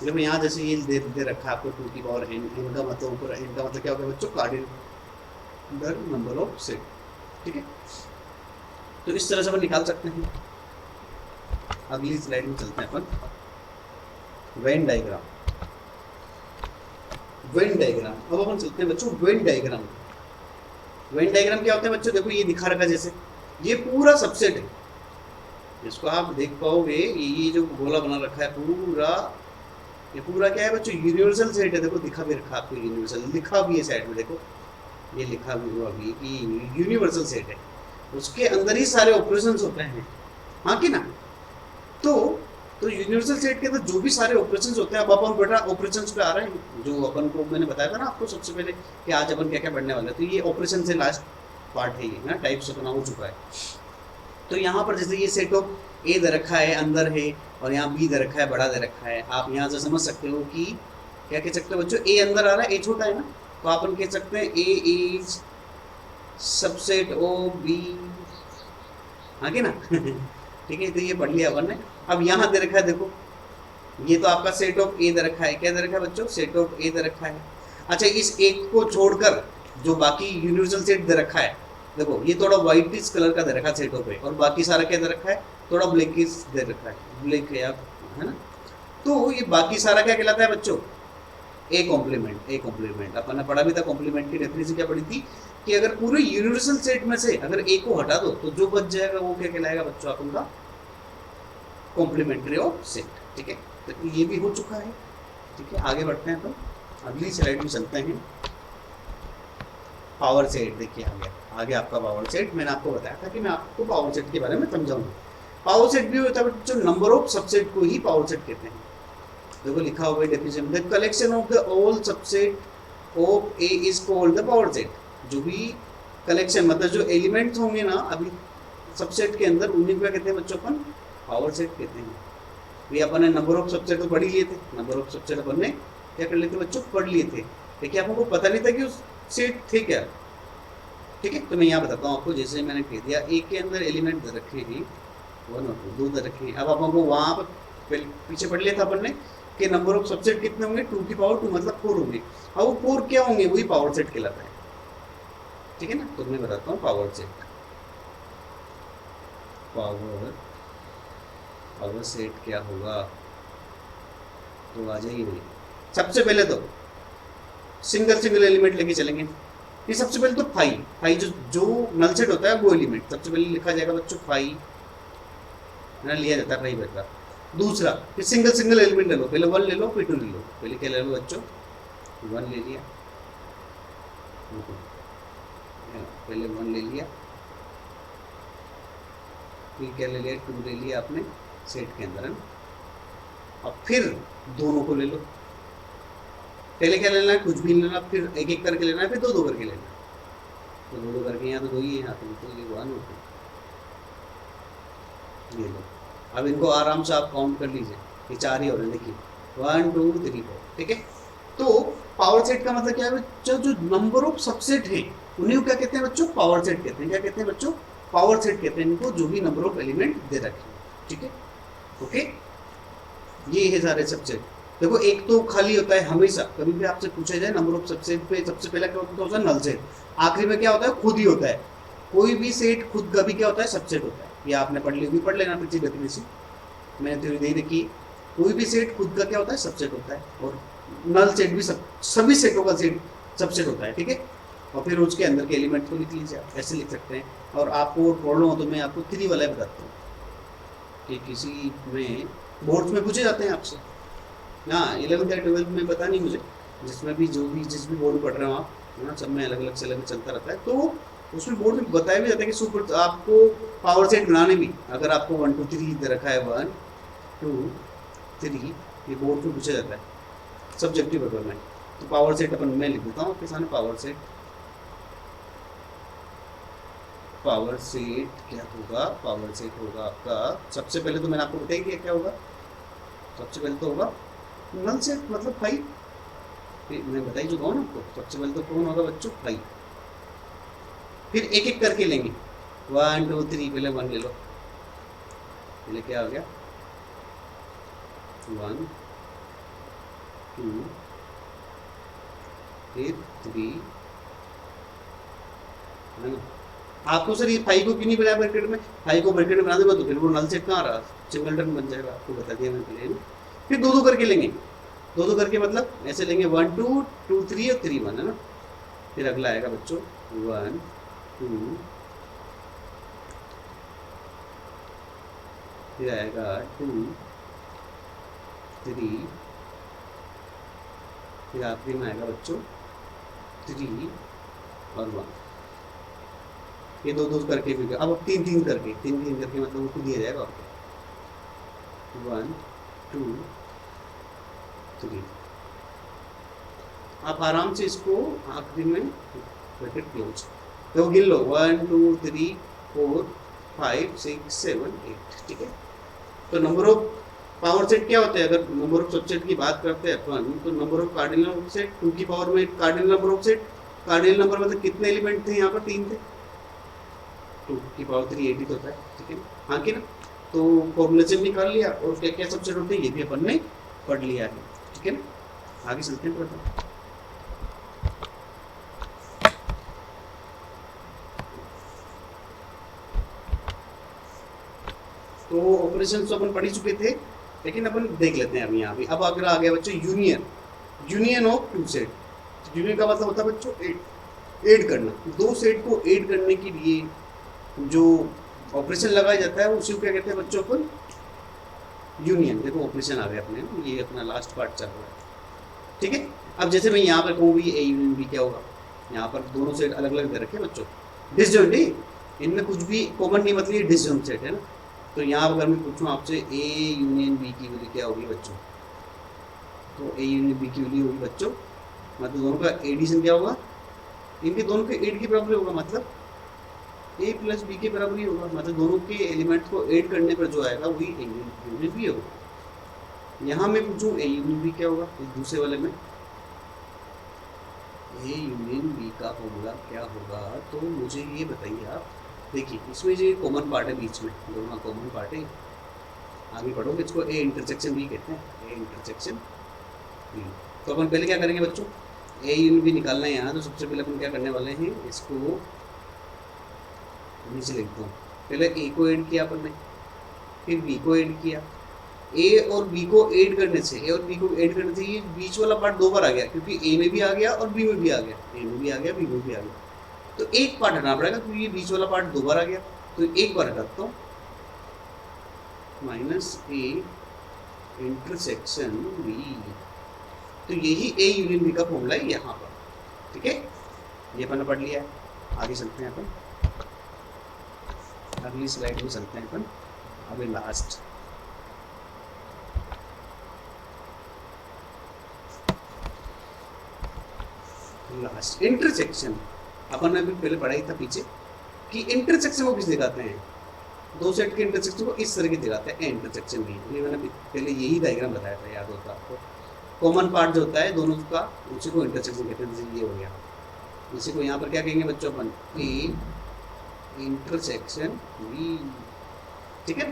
जब यहाँ जैसे ये दे रखा है आपको 2 की पावर n का मतलब ऊपर n का मतलब क्या होगा बच्चों, कार्डिनल नंबर ऑफ सेट। ठीक है, तो इस तरह से अपन निकाल सकते हैं। अगली स्लाइड में चलते हैं अपन। Venn diagram. वेन डायग्राम, अब अपन चलते हैं बच्चों वेन डायग्राम। वेन डायग्राम क्या होता है बच्चों, देखो ये दिखा रखा है जैसे, ये पूरा सबसेट है, इसको आप देख पाओगे, ये जो गोला बना रखा है पूरा, ये पूरा क्या है बच्चों, यूनिवर्सल सेट है। देखो दिखा भी रखा आपको, यूनिवर्सल लिखा भी है साइड में, देखो ये लिखा भी हुआ अभी कि यूनिवर्सल सेट है, उसके अंदर ही सारे ऑपरेशंस होते हैं, हाँ कि ना। तो यूनिवर्सल सेट के अंदर जो भी सारे ऑपरेशंस होते हैं, अब अपन बेटा ऑपरेशंस पे आ रहे हैं, जो अपन को मैंने बताया था ना आपको सबसे पहले कि आज अपन क्या क्या पढ़ने वाले हैं, तो ये ऑपरेशन से लास्ट पार्ट है ये ना, टाइप्स अपना हो चुका है। तो यहाँ पर जैसे ये सेट ऑफ ए दे रखा है अंदर है, और यहाँ बी दे रखा है बड़ा दे रखा है, आप यहाँ से समझ सकते हो कि क्या कह सकते हो बच्चों, ए अंदर आ रहा है, ए छोटा है ना, तो अपन कह सकते हैं ए इज सबसेट ऑफ बी, हाँ कि ना ठीक है, तो ये पढ़ लिया अपन ने। अब यहाँ दे रखा है देखो, ये तो आपका सेट ऑफ ए दे रखा है, क्या दे रखा है बच्चों, सेट ऑफ ए दे रखा है। अच्छा, इस एक को छोड़कर जो बाकी यूनिवर्सल सेट दे रखा है, देखो ये थोड़ा व्हाइटिश कलर का दे रखा है सेट ऑफ ए, और बाकी सारा क्या दे रखा है, थोड़ा ब्लैकिश दे रखा है, ब्लैक है आप, है ना। तो ये बाकी सारा क्या कहलाता है बच्चों, ए कॉम्प्लीमेंट। ए कॉम्प्लीमेंट अपन ने पढ़ा भी था, कॉम्प्लीमेंट की डेफिनेशन क्या पढ़ी थी कि अगर पूरे यूनिवर्सल सेट में से अगर ए को हटा दो तो जो बच जाएगा वो क्या कहलाएगा बच्चों, आपका कॉम्प्लीमेंट्री ऑफ सेट। ठीक है, तो ये भी हो चुका है। ठीक है, आगे बढ़ते हैं, तो अगली स्लाइड में चलते हैं। पावर सेट देखिए आ गया, आगे आपका पावर सेट। मैंने आपको बताया था कि मैं आपको पावर सेट के बारे में समझाऊंगा। पावर सेट भी होता है बच्चों, नंबर ऑफ सबसेट को ही पावर सेट कहते हैं। देखो लिखा हुआ है definition, the collection of the all subset of A is called the power set. जो भी कलेक्शन मतलब जो एलिमेंट्स होंगे ना अभी सबसेट के अंदर, उन्हीं को क्या कहते हैं बच्चों, अपन पावर सेट कहते हैं। ये अपन ने नंबर ऑफ सबसेट तो पढ़ ही लिए थे, नंबर ऑफ सबसेट अपन ने क्या कर लिए थे बच्चों, पढ़ लिए थे, लेकिन आपको पता नहीं था कि उस सेट थे क्या। ठीक है, तो मैं यहाँ बताता हूँ आपको, जैसे मैंने कह दिया ए के अंदर एलिमेंट दे रखे हैं 1 और 2 दे रखे हैं। अब अपन को वहाँ पर पीछे पढ़ लिया था अपन ने कि नंबर ऑफ सबसेट कितने होंगे, 2 की पावर 2 मतलब 4 होंगे। अब वो 4 क्या होंगे, वही पावर सेट कहलाता है। ठीक है ना, तो मैं बताता हूँ पावर सेट। पावर सेट क्या होगा, तो आ जाइए नहीं। सबसे पहले तो सिंगल एलिमेंट लेके चलेंगे। ये सबसे पहले तो फाइव जो नल सेट होता है वो एलिमेंट सबसे पहले लिखा जाएगा बच्चों, फाइव ना लिया जाता है, 5 रहता। दूसरा फिर सिंगल एलिमेंट ले लो, पहले 1 ले लो फिर 2 ले लो। पहले क्या ले लो बच्चों, 1 ले लिया, पहले 1 ले लिया, फिर क्या ले लिया, 2 ले लिया आपने सेट के अंदर, है ना। अब फिर दोनों को ले लो, पहले क्या लेना है, कुछ भी लेना, फिर एक एक करके लेना है, फिर 2 करके लेना है। तो 2 करके यहाँ तो 2 ही है, यहाँ तो ये 1 होता है, ये लो। अब इनको आराम से आप काउंट कर लीजिए, ये 4 ही हो रहे हैं, देखिए 1 2 3 4। ठीक है, तो पावर सेट का मतलब क्या है बच्चों, जो नंबर ऑफ सबसेट है उन्हीं को क्या कहते हैं बच्चों, पावर सेट कहते हैं। क्या कहते हैं बच्चों, पावर सेट कहते हैं इनको, जो भी नंबर ऑफ एलिमेंट दे रखे हैं। ठीक है, ओके, ये है सारे सबसेट। देखो एक तो खाली होता है हमेशा, कभी भी आपसे पूछा जाए नंबर ऑफ सबसेट पे सबसे पहला क्या होता है, नल सेट। आखिरी में क्या होता है, खुद ही होता है। कोई भी सेट खुद का भी क्या होता है, सबसेट होता है। ये आपने पढ़ ली होगी, पढ़ लेना पीछे डेफिनेशन, मैंने थ्योरी दे रखी है। कोई भी सेट खुद का क्या होता है, सबसेट होता है, और नल सेट भी सभी सेटों का सेट सबसेट होता है। ठीक है, और फिर उसके अंदर के एलिमेंट को लिख लीजिए, ऐसे लिख सकते हैं। और आपको प्रॉब्लम हो तो मैं आपको 3 वाला बताता हूँ कि किसी में बोर्ड्स में पूछे जाते हैं आपसे, हाँ 11th या 12th में पता नहीं मुझे, जिसमें भी जिस भी बोर्ड पढ़ रहे हो आप, है ना, सब में अलग अलग से अलग चलता रहता है। तो उसमें बोर्ड में बताया भी जाता है कि सुपर आपको पावर सेट बनाने भी, अगर आपको 1 2 3 दे रखा है, 1 2 3, ये बोर्ड में पूछा जाता है सब्जेक्टिव पेपर में। तो पावर सेट अपन मैं लिख देता हूँ आपके सामने, पावर सेट क्या होगा, पावर सेट होगा आपका, सबसे पहले तो मैंने आपको बताया कि क्या होगा, सबसे पहले तो होगा नल सेट मतलब 5, मैं बताई चुका हूँ ना आपको। सबसे पहले तो कौन होगा बच्चों, 5। फिर एक एक करके लेंगे, 1 2 3, पहले 1 ले लो, पहले क्या हो गया, 1 2 फिर 3, है ना। आपको सर ये 5 को क्यों नहीं बनाया ब्रैकेट में, 5 को ब्रैकेट में बना देगा तो फिर वो नल सेट कहाँ रहा, सिंगलटन बन जाएगा, आपको बता दिया मैंने पहले ना। फिर दो दो करके लेंगे, दो दो करके मतलब ऐसे लेंगे 1 2 2 3 और 3 1 है ना। फिर अगला आएगा बच्चों 1 2, फिर आएगा 2 3, फिर आखिरी में आएगा बच्चों 3 और 1। ये दो दो करके फिर अब तीन तीन करके मतलब वो दिया जाएगा आपको 1 2 3। आप आराम से इसको आखिरी में ब्रैकेट क्लोज, तो गिन लो 1 2 3 4 5 6 7 8। ठीक है, तो नंबर ऑफ पावर सेट क्या होता है, अगर नंबर ऑफ सबसेट की बात करते हैं अपन, तो number of cardinal of set 2 की पावर में cardinal number of set, cardinal number मतलब कितने एलिमेंट थे यहाँ पर, 3 थे, 2 की पावर 3 8 होता है। ठीक है, हाँ कि ना, तो फॉर्मूलेशन निकाल लिया और क्या क्या सबसेट होते हैं ये भी अपन ने पढ़ लिया है। ठीक है ना, आगे चलते हैं पढ़ते। तो ऑपरेशन तो अपन पढ़ ही चुके थे, लेकिन अपन देख लेते हैं अभी यहाँ पे। अब अगर आ गया बच्चों union of two set. Union का मतलब होता है बच्चों ऐड करना, दो सेट को ऐड करने के लिए जो ऑपरेशन लगाया जाता है उसी को क्या कहते हैं बच्चों अपन, यूनियन। देखो ऑपरेशन आ गया अपने, ये अपना लास्ट पार्ट चल रहा है। ठीक है, अब जैसे मैं यहाँ पर कहूँ भी ए यूनियन बी, क्या होगा, यहाँ पर दोनों सेट अलग अलग दे रखे बच्चों, डिसजॉइंट, इनमें कुछ भी कॉमन नहीं, मतलब ये डिसजॉइंट सेट है ना। तो यहाँ अगर मैं पूछूँ आपसे ए यूनियन बी की वैल्यू क्या होगी बच्चों, तो ए यूनियन बी की वैल्यू होगी बच्चों, मतलब दोनों का एडिशन क्या होगा, इनके दोनों के ऐड के बराबर होगा, मतलब ए प्लस बी के बराबर ही होगा, मतलब दोनों के एलिमेंट को ऐड करने पर जो आएगा वही ए यूनियन बी होगा। यहाँ मैं पूछूँ ए यूनियन बी क्या होगा, इस दूसरे वाले में ए यूनियन बी का फॉर्मूला क्या होगा, तो मुझे ये बताइए आप। देखिए इसमें जो कॉमन पार्ट है बीच में, दोनों का कॉमन पार्ट है, आगे पढ़ोगे इसको ए इंटरसेक्शन बी कहते हैं, ए इंटरसेक्शन बी। तो अपन पहले क्या करेंगे बच्चों, ए यूनियन बी निकालना है यहाँ, तो सबसे पहले अपन क्या करने वाले हैं, इसको नीचे लिखता हूँ। पहले ए को ऐड किया अपन ने, फिर बी को ऐड किया। ए और बी को ऐड करने से ये बीच वाला पार्ट दो बार आ गया, क्योंकि ए में भी आ गया और बी में भी आ गया, ए में भी आ गया बी में भी आ गया, तो एक पार्ट हटाना पड़ेगा क्योंकि ये बीच वाला पार्ट दो बार आ गया, तो एक बार हटाता हूँ, माइनस ए इंटरसेक्शन बी। तो यही ए यूनियन बी का फॉर्मूला है यहाँ पर। ठीक है, ये अपन ने पढ़ लिया है। आगे चलते हैं अपन, अगली स्लाइड में चलते हैं अपन, अभी लास्ट इंटरसेक्शन। अपन ने अभी पहले पढ़ाई था पीछे कि इंटरसेक्शन को किस दिखाते हैं, दो सेट के इंटरसेक्शन को इस तरह की दिखाते हैं, इंटरसेक्शन भी। ये मैंने पहले यही डायग्राम बताया था, याद होता आपको। कॉमन पार्ट जो होता है दोनों का, उसी को इंटरसेक्शन कहते हैं। जैसे ये हो गया, इसी को यहाँ पर क्या कहेंगे बच्चों अपन, ए इंटरसेक्शन बी। ठीक है,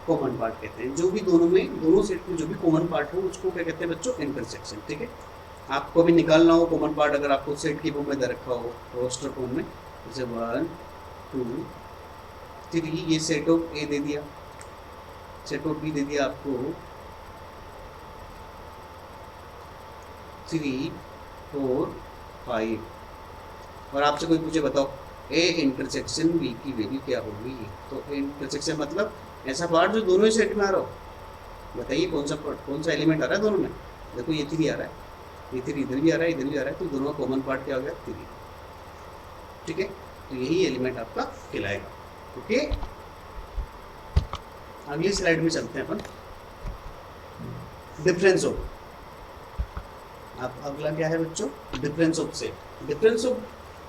कॉमन पार्ट कहते हैं, जो भी दोनों में, दोनों सेट में जो भी कॉमन पार्ट हो उसको क्या कहते हैं बच्चों, इंटरसेक्शन। ठीक है, आपको भी निकालना हो कॉमन पार्ट, अगर आपको सेट की फॉर्म में दे रखा हो, रोस्टर फॉर्म में, जैसे 1 2 3, ये सेट ऑफ ए दे दिया, सेट ऑफ बी दे दिया आपको 3 4 5, और आपसे कोई पूछे बताओ ए इंटरसेक्शन बी की वैल्यू क्या होगी, तो ए इंटरसेक्शन मतलब ऐसा पार्ट जो दोनों ही सेट में आ रहा हो। बताइए कौन सा एलिमेंट आ रहा है दोनों में। देखो ये 3 आ रहा है, ये 3 इधर भी आ रहा है, इधर भी आ रहा है, तो दोनों का कॉमन पार्ट क्या हो गया, 3। ठीक है, तो यही एलिमेंट आपका कहलाएगा। ओके, अगली स्लाइड में चलते हैं अपन, डिफरेंस ऑफ। अब अगला क्या है बच्चों, difference of set. Difference of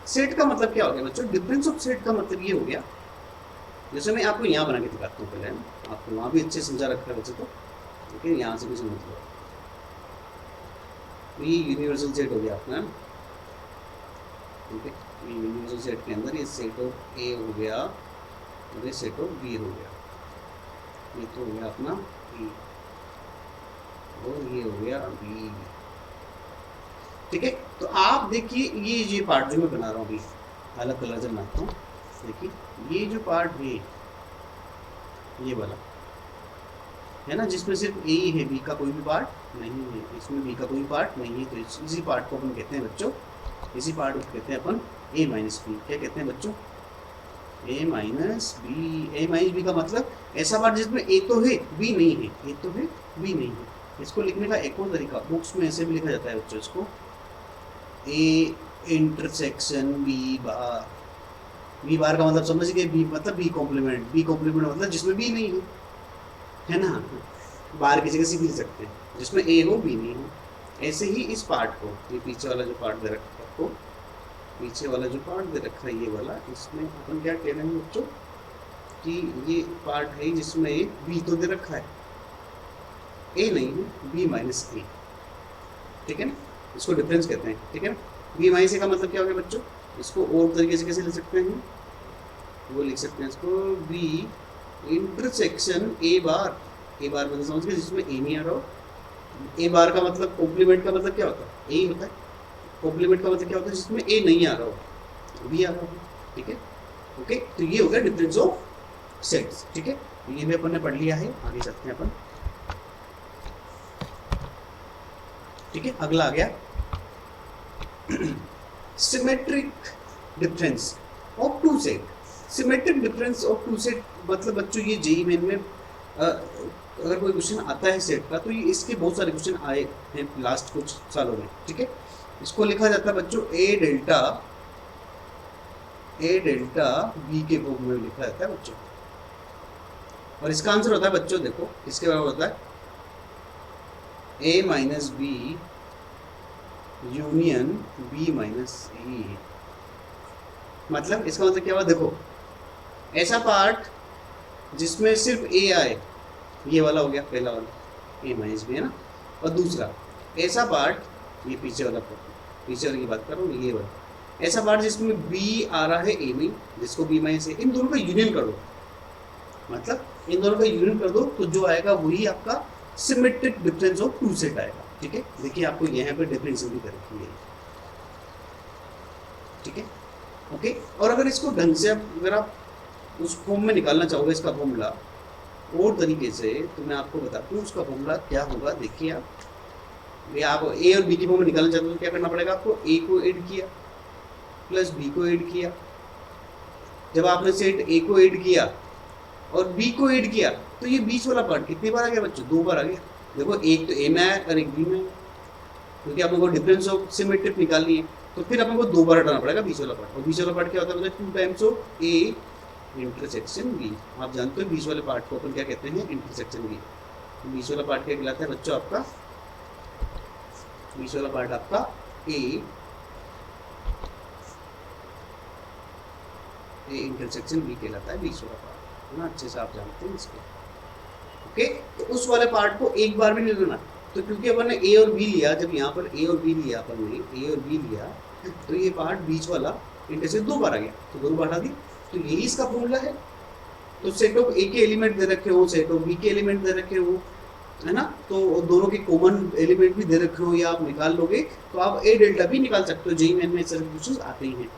set का मतलब क्या हो गया बच्चों, डिफरेंस ऑफ सेट का मतलब ये हो गया, जैसे मैं आपको यहाँ बना के दिखाता हूँ पहले, आपको वहाँ भी अच्छे समझा रखा है बच्चे को। ठीक है, यहाँ से भी समझ लो, ये यूनिवर्सल सेट हो गया अपना। ठीक है, ये यूनिवर्सल सेट के अंदर ये सेट ऑफ ए हो गया और ये सेट ऑफ बी हो गया, ये तो हो गया अपना ए और ये हो गया बी। ठीक है, तो आप देखिए ये पार्ट जो मैं बना रहा हूँ अभी, अलग कलर से बनाता हूँ। देखिए ये जो पार्ट है ये वाला, है ना, जिसमें सिर्फ ए ही है, बी का कोई भी पार्ट नहीं है, इसमें बी का कोई पार्ट नहीं है, तो इसी पार्ट को अपन कहते हैं बच्चों, इसी पार्ट को कहते हैं अपन ए माइनस बी। क्या कहते हैं बच्चों? ए माइनस बी। ए माइनस बी का मतलब ऐसा पार्ट जिसमें ए तो है बी नहीं है, ए तो है बी नहीं है। इसको लिखने का एक और तरीका, बुक्स में ऐसे भी लिखा जाता है बच्चों इसको, A intersection B bar. B bar का मतलब समझ गए, बी मतलब बी कॉम्प्लीमेंट, बी कॉम्प्लीमेंट मतलब जिसमें बी नहीं है ना, बार की जगह सी भी लिख सकते हैं, जिसमें ए हो बी नहीं हो। ऐसे ही इस पार्ट को, ये पीछे वाला जो पार्ट दे रखा है आपको, पीछे वाला जो पार्ट दे रखा है ये वाला, इसमें अपन क्या कह रहे हैं बच्चों कि ये पार्ट है जिसमें एक बी तो दे रखा है, ए नहीं है, बी माइनस ए, ठीक है ना, इसको डिफरेंस कहते हैं, ठीक है ना। बी माइनस ए का मतलब क्या हो गया बच्चों? इसको और तरीके से कैसे लिख सकते हैं? वो लिख सकते हैं इसको बी इंटरसेक्शन ए बार। ए बार मतलब समझ गए, जिसमें ए नहीं आ रहा हो। ए बार का मतलब कॉम्प्लीमेंट का मतलब क्या होता है? ए ही होता है। कॉम्प्लीमेंट का मतलब क्या होता है? जिसमें ए नहीं आ रहा हो, बी आ रहा हो, ठीक है। ओके, तो ये हो गया डिफरेंस ऑफ सेट्स, ठीक है। ये भी अपन ने पढ़ लिया है, आगे चलते हैं अपन, ठीक है। अगला आ गया symmetric difference of two set. Symmetric difference of two set मतलब बच्चों ये जेईई मेन में अगर कोई क्वेश्चन आता है सेट का, तो ये इसके बहुत सारे क्वेश्चन आए हैं लास्ट कुछ सालों में, ठीक है। इसको लिखा जाता है बच्चों ए डेल्टा बी के फॉर्म में लिखा जाता है बच्चों, और इसका आंसर होता है बच्चों, देखो इसके बराबर होता है A minus B union B minus A. मतलब इसका मतलब क्या हुआ? देखो ऐसा पार्ट जिसमें सिर्फ ए आए, ये वाला हो गया पहला वाला, ए माइनस बी है ना, और दूसरा ऐसा पार्ट, ये पीछे वाला पीछे वाले की बात कर रहा हूँ, ये वाला ऐसा पार्ट जिसमें बी आ रहा है ए में, जिसको बी माइनस ए, इन दोनों का यूनियन कर दो, मतलब इन दोनों का यूनियन कर दो, तो जो आएगा वही आपका symmetric difference of two set आएगा, ठीक है। देखिए आपको यहाँ पे डिफरेंशियल भी कर रखी है, ठीक है, ओके। और अगर इसको ढंग से अगर आप उस फॉर्म में निकालना चाहोगे इसका फॉर्मूला और तरीके से, तो मैं आपको बताता हूँ उसका फॉर्मूला क्या होगा। देखिए आप ए और बी की फॉर्म में निकालना चाहते हो तो क्या करना पड़ेगा आपको? ए को ऐड किया प्लस बी को ऐड किया। जब आपने सेट ए को ऐड किया और बी को ऐड किया, तो ये बीच वाला पार्ट कितनी बार आ गया बच्चों? 2 बार आ गया। देखो एक तो ए में है और एक बी में है, क्योंकि अपन को डिफरेंस ऑफ सिमेट्रिक निकालनी है, तो फिर अपन को 2 बार हटाना पड़ेगा बीच वाला पार्ट। और बीच वाला पार्ट क्या होता है? 2 times of A intersection B. आप जानते हो बीच वाले पार्ट को अपन क्या कहते हैं? Intersection B. बीच वाला पार्ट क्या कहलाता है बच्चों आपका? बीच वाला पार्ट आपका ए इंटरसेक्शन बी कहलाता है, बीच वाला पार्ट है ना, अच्छे से आप जानते हैं इसको, ओके। तो उस वाले पार्ट को एक बार भी नहीं लेना, तो क्योंकि अपन ने ए और बी लिया, जब यहाँ पर ए और बी लिया अपन ने, ए और बी लिया, तो ये पार्ट बीच वाला इंटरसेक्शन 2 बार आ गया, तो 2 बार हटा दी। तो यही इसका फॉर्मूला है। तो सेट ऑफ ए के एलिमेंट दे रखे हो, सेट ऑफ बी के एलिमेंट दे रखे हो, है ना, तो दोनों के कॉमन एलिमेंट भी दे रखे हो, या आप निकाल लोगे तो आप ए डेल्टा भी निकाल सकते हो। जेईई मेन में ऐसे क्वेश्चन आते ही हैं,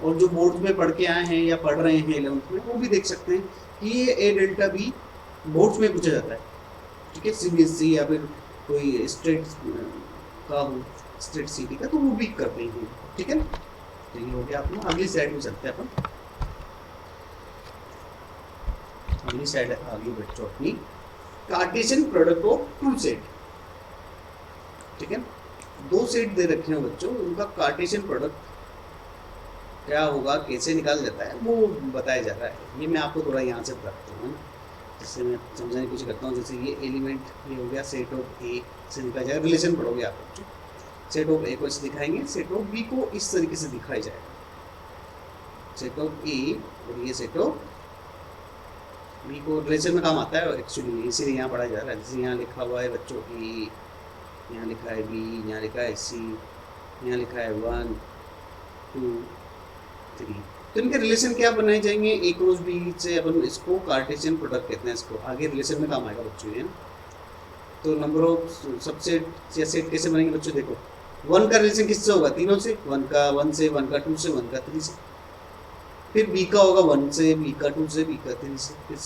और जो बोर्ड में पढ़ के आए हैं या पढ़ रहे हैं 11th में, वो भी देख सकते हैं कि ये ए डेल्टा भी बोर्ड्स में पूछा जाता है, ठीक है। सीबीएसई या फिर कोई स्टेट का हो, स्टेट सिटी का, तो वो भी करते हैं, ठीक है ना। तो ये हो गया अपना। अगली साइड में चलते हैं अपन, अगली साइड आगे बच्चों अपनी Cartesian product of two set, ठीक है। 2 सेट दे रखे हैं बच्चों, उनका कार्टेशियन प्रोडक्ट क्या होगा, कैसे निकाला जाता है, वो बताया जा रहा है। ये मैं आपको थोड़ा यहाँ से बताता हूँ, जिससे मैं समझाने की कोशिश करता हूँ। जैसे ये एलिमेंट ये हो गया, सेट ऑफ ए से निकाला जाएगा, रिलेशन पढ़ोगे आप बच्चों। सेट ऑफ ए को ऐसे दिखाएंगे, सेट ऑफ बी को इस तरीके से दिखाया जाएगा, सेट ऑफ ए, और ये सेट ऑफ बी को रिलेशन में काम आता है एक्चुअली, इसीलिए यहाँ पढ़ा जा रहा है। जैसे यहाँ लिखा हुआ है बच्चों ए, यहाँ लिखा है बी, यहाँ लिखा है सी, यहाँ लिखा है 1 2 3, तो इनके रिलेशन क्या बनाए जाएंगे? ए क्रॉस बी से अपन इसको कार्टेशियन प्रोडक्ट कहते हैं, इसको आगे रिलेशन में काम आएगा बच्चों, है ना। तो नंबर ऑफ सबसेट या सेट कैसे बनेंगे बच्चों? देखो 1 का रिलेशन किससे होगा? तीनों से, 1 का 1 से, 1 का 2 से, 1 का 3 से। फिर बी का होगा 1 से, बी का 2 से, बी का 3 से, फिर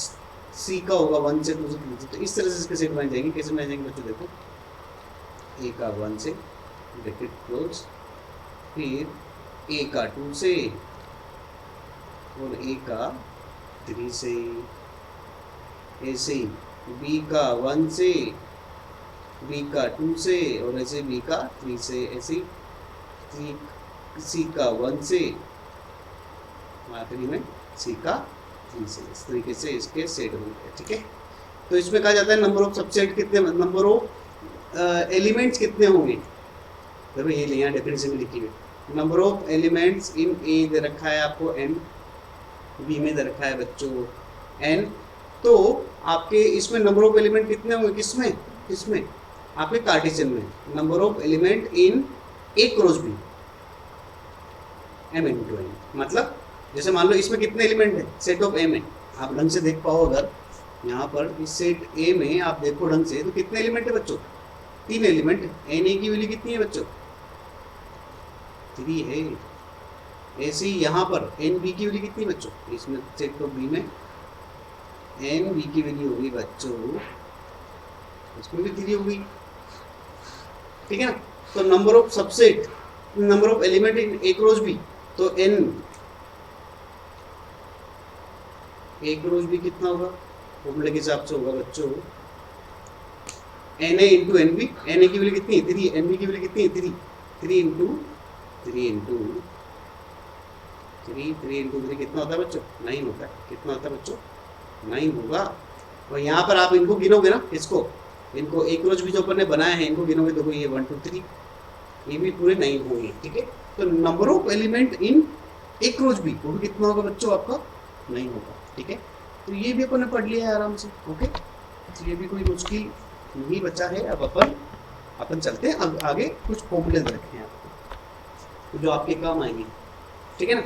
सी का होगा 1 से 2 से 3 से, तो इस तरह से इसके सेट बन जाएंगे। कैसे बन जाएंगे बच्चों, देखो ए का 1 से ब्रैकेट क्लोज, फिर ए का 2 से और ए का 3 से, ऐसे बी का 1 से, बी का 2 से और ऐसे बी का 3 से, ऐसे सी का 1 से, आखिरी में सी का 3 से। इस तरीके से इसके सेट बन गए। ठीक है, तो इसमें कहा जाता है नंबर ऑफ सबसेट कितने, नंबर ऑफ एलिमेंट्स कितने होंगे। देखो ये यहाँ डेफिनेशन में लिखी हुई, नंबर ऑफ एलिमेंट्स इन ए दे रखा है आपको n, बी में दे रखा है बच्चों n, तो आपके इसमें नंबर ऑफ एलिमेंट कितने होंगे, किसमें किसमें आपके कार्टेशियन में, number of element in A cross B m into n। मतलब जैसे मान लो इसमें कितने एलिमेंट है, सेट ऑफ m है, आप ढंग से देख पाओ अगर यहाँ पर इस सेट ए में आप देखो ढंग से, तो कितने एलिमेंट है बच्चों, 3 एलिमेंट है। एन ए की वैल्यू कितनी है बच्चों, 3 है। ऐसे ही यहाँ पर एन बी की वैल्यू कितनी बच्चों, इसमें सेट ऑफ बी में एन बी की वैल्यू होगी बच्चों, इसमें भी 3 होगी। ठीक है ना, तो number of subset, number of element in A cross B, तो एन ए क्रॉस बी कितना होगा, फॉर्मूले के हिसाब से होगा बच्चों n A into n B. N A की वैल्यू कितनी है 3, एन बी की वैल्यू कितनी है 3, 3 इंटू 3 कितना होता है बच्चों, 9 होता है। कितना होता है बच्चों, 9 होगा। और यहाँ पर आप इनको गिनोगे ना, इसको इनको एक रोज भी जो अपन ने बनाया है इनको गिनोगे, देखो ये 1 2 3, ये भी पूरे 9 होंगे। ठीक है, तो नंबर ऑफ एलिमेंट इन एक रोज भी वो भी कितना होगा बच्चों, आपका 9 होगा। ठीक है, तो ये भी अपन ने पढ़ लिया है आराम से। ओके, तो ये भी कोई मुश्किल नहीं बचा है। अब अपन चलते हैं आगे, कुछ फॉर्मूले रखे हैं आपको जो आपके काम आएंगे। ठीक है ना,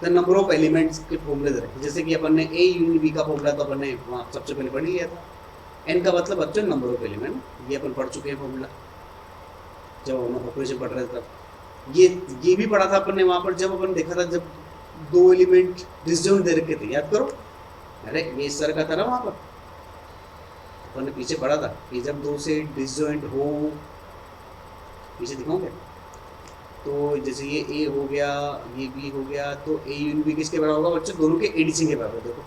द नंबर ऑफ एलिमेंट्स के फॉर्मूले रखे, जैसे कि अपन ने ए यूनियन बी का फॉर्मूला तो अपन ने वहाँ सबसे पहले पढ़ लिया था। एन का मतलब बच्चों नंबर ऑफ एलिमेंट, ये अपन पढ़ चुके हैं फॉर्मूला जब हम ऑपरेशन पढ़ रहे थे तब। ये भी पढ़ा था अपन ने वहाँ पर, जब अपन देखा था जब 2 एलिमेंट डिसजॉइंट दे रखे थे, याद करो। अरे ये इस तरह का था ना, वहाँ पर अपन ने पीछे पढ़ा था कि जब 2 से डिसजॉइंट हो, पीछे दिखाओगे तो जैसे ये ए हो गया, ये बी हो गया, तो ए यूनियन बी किसके बराबर होगा बच्चों, दोनों के एडिशन के बराबर। देखो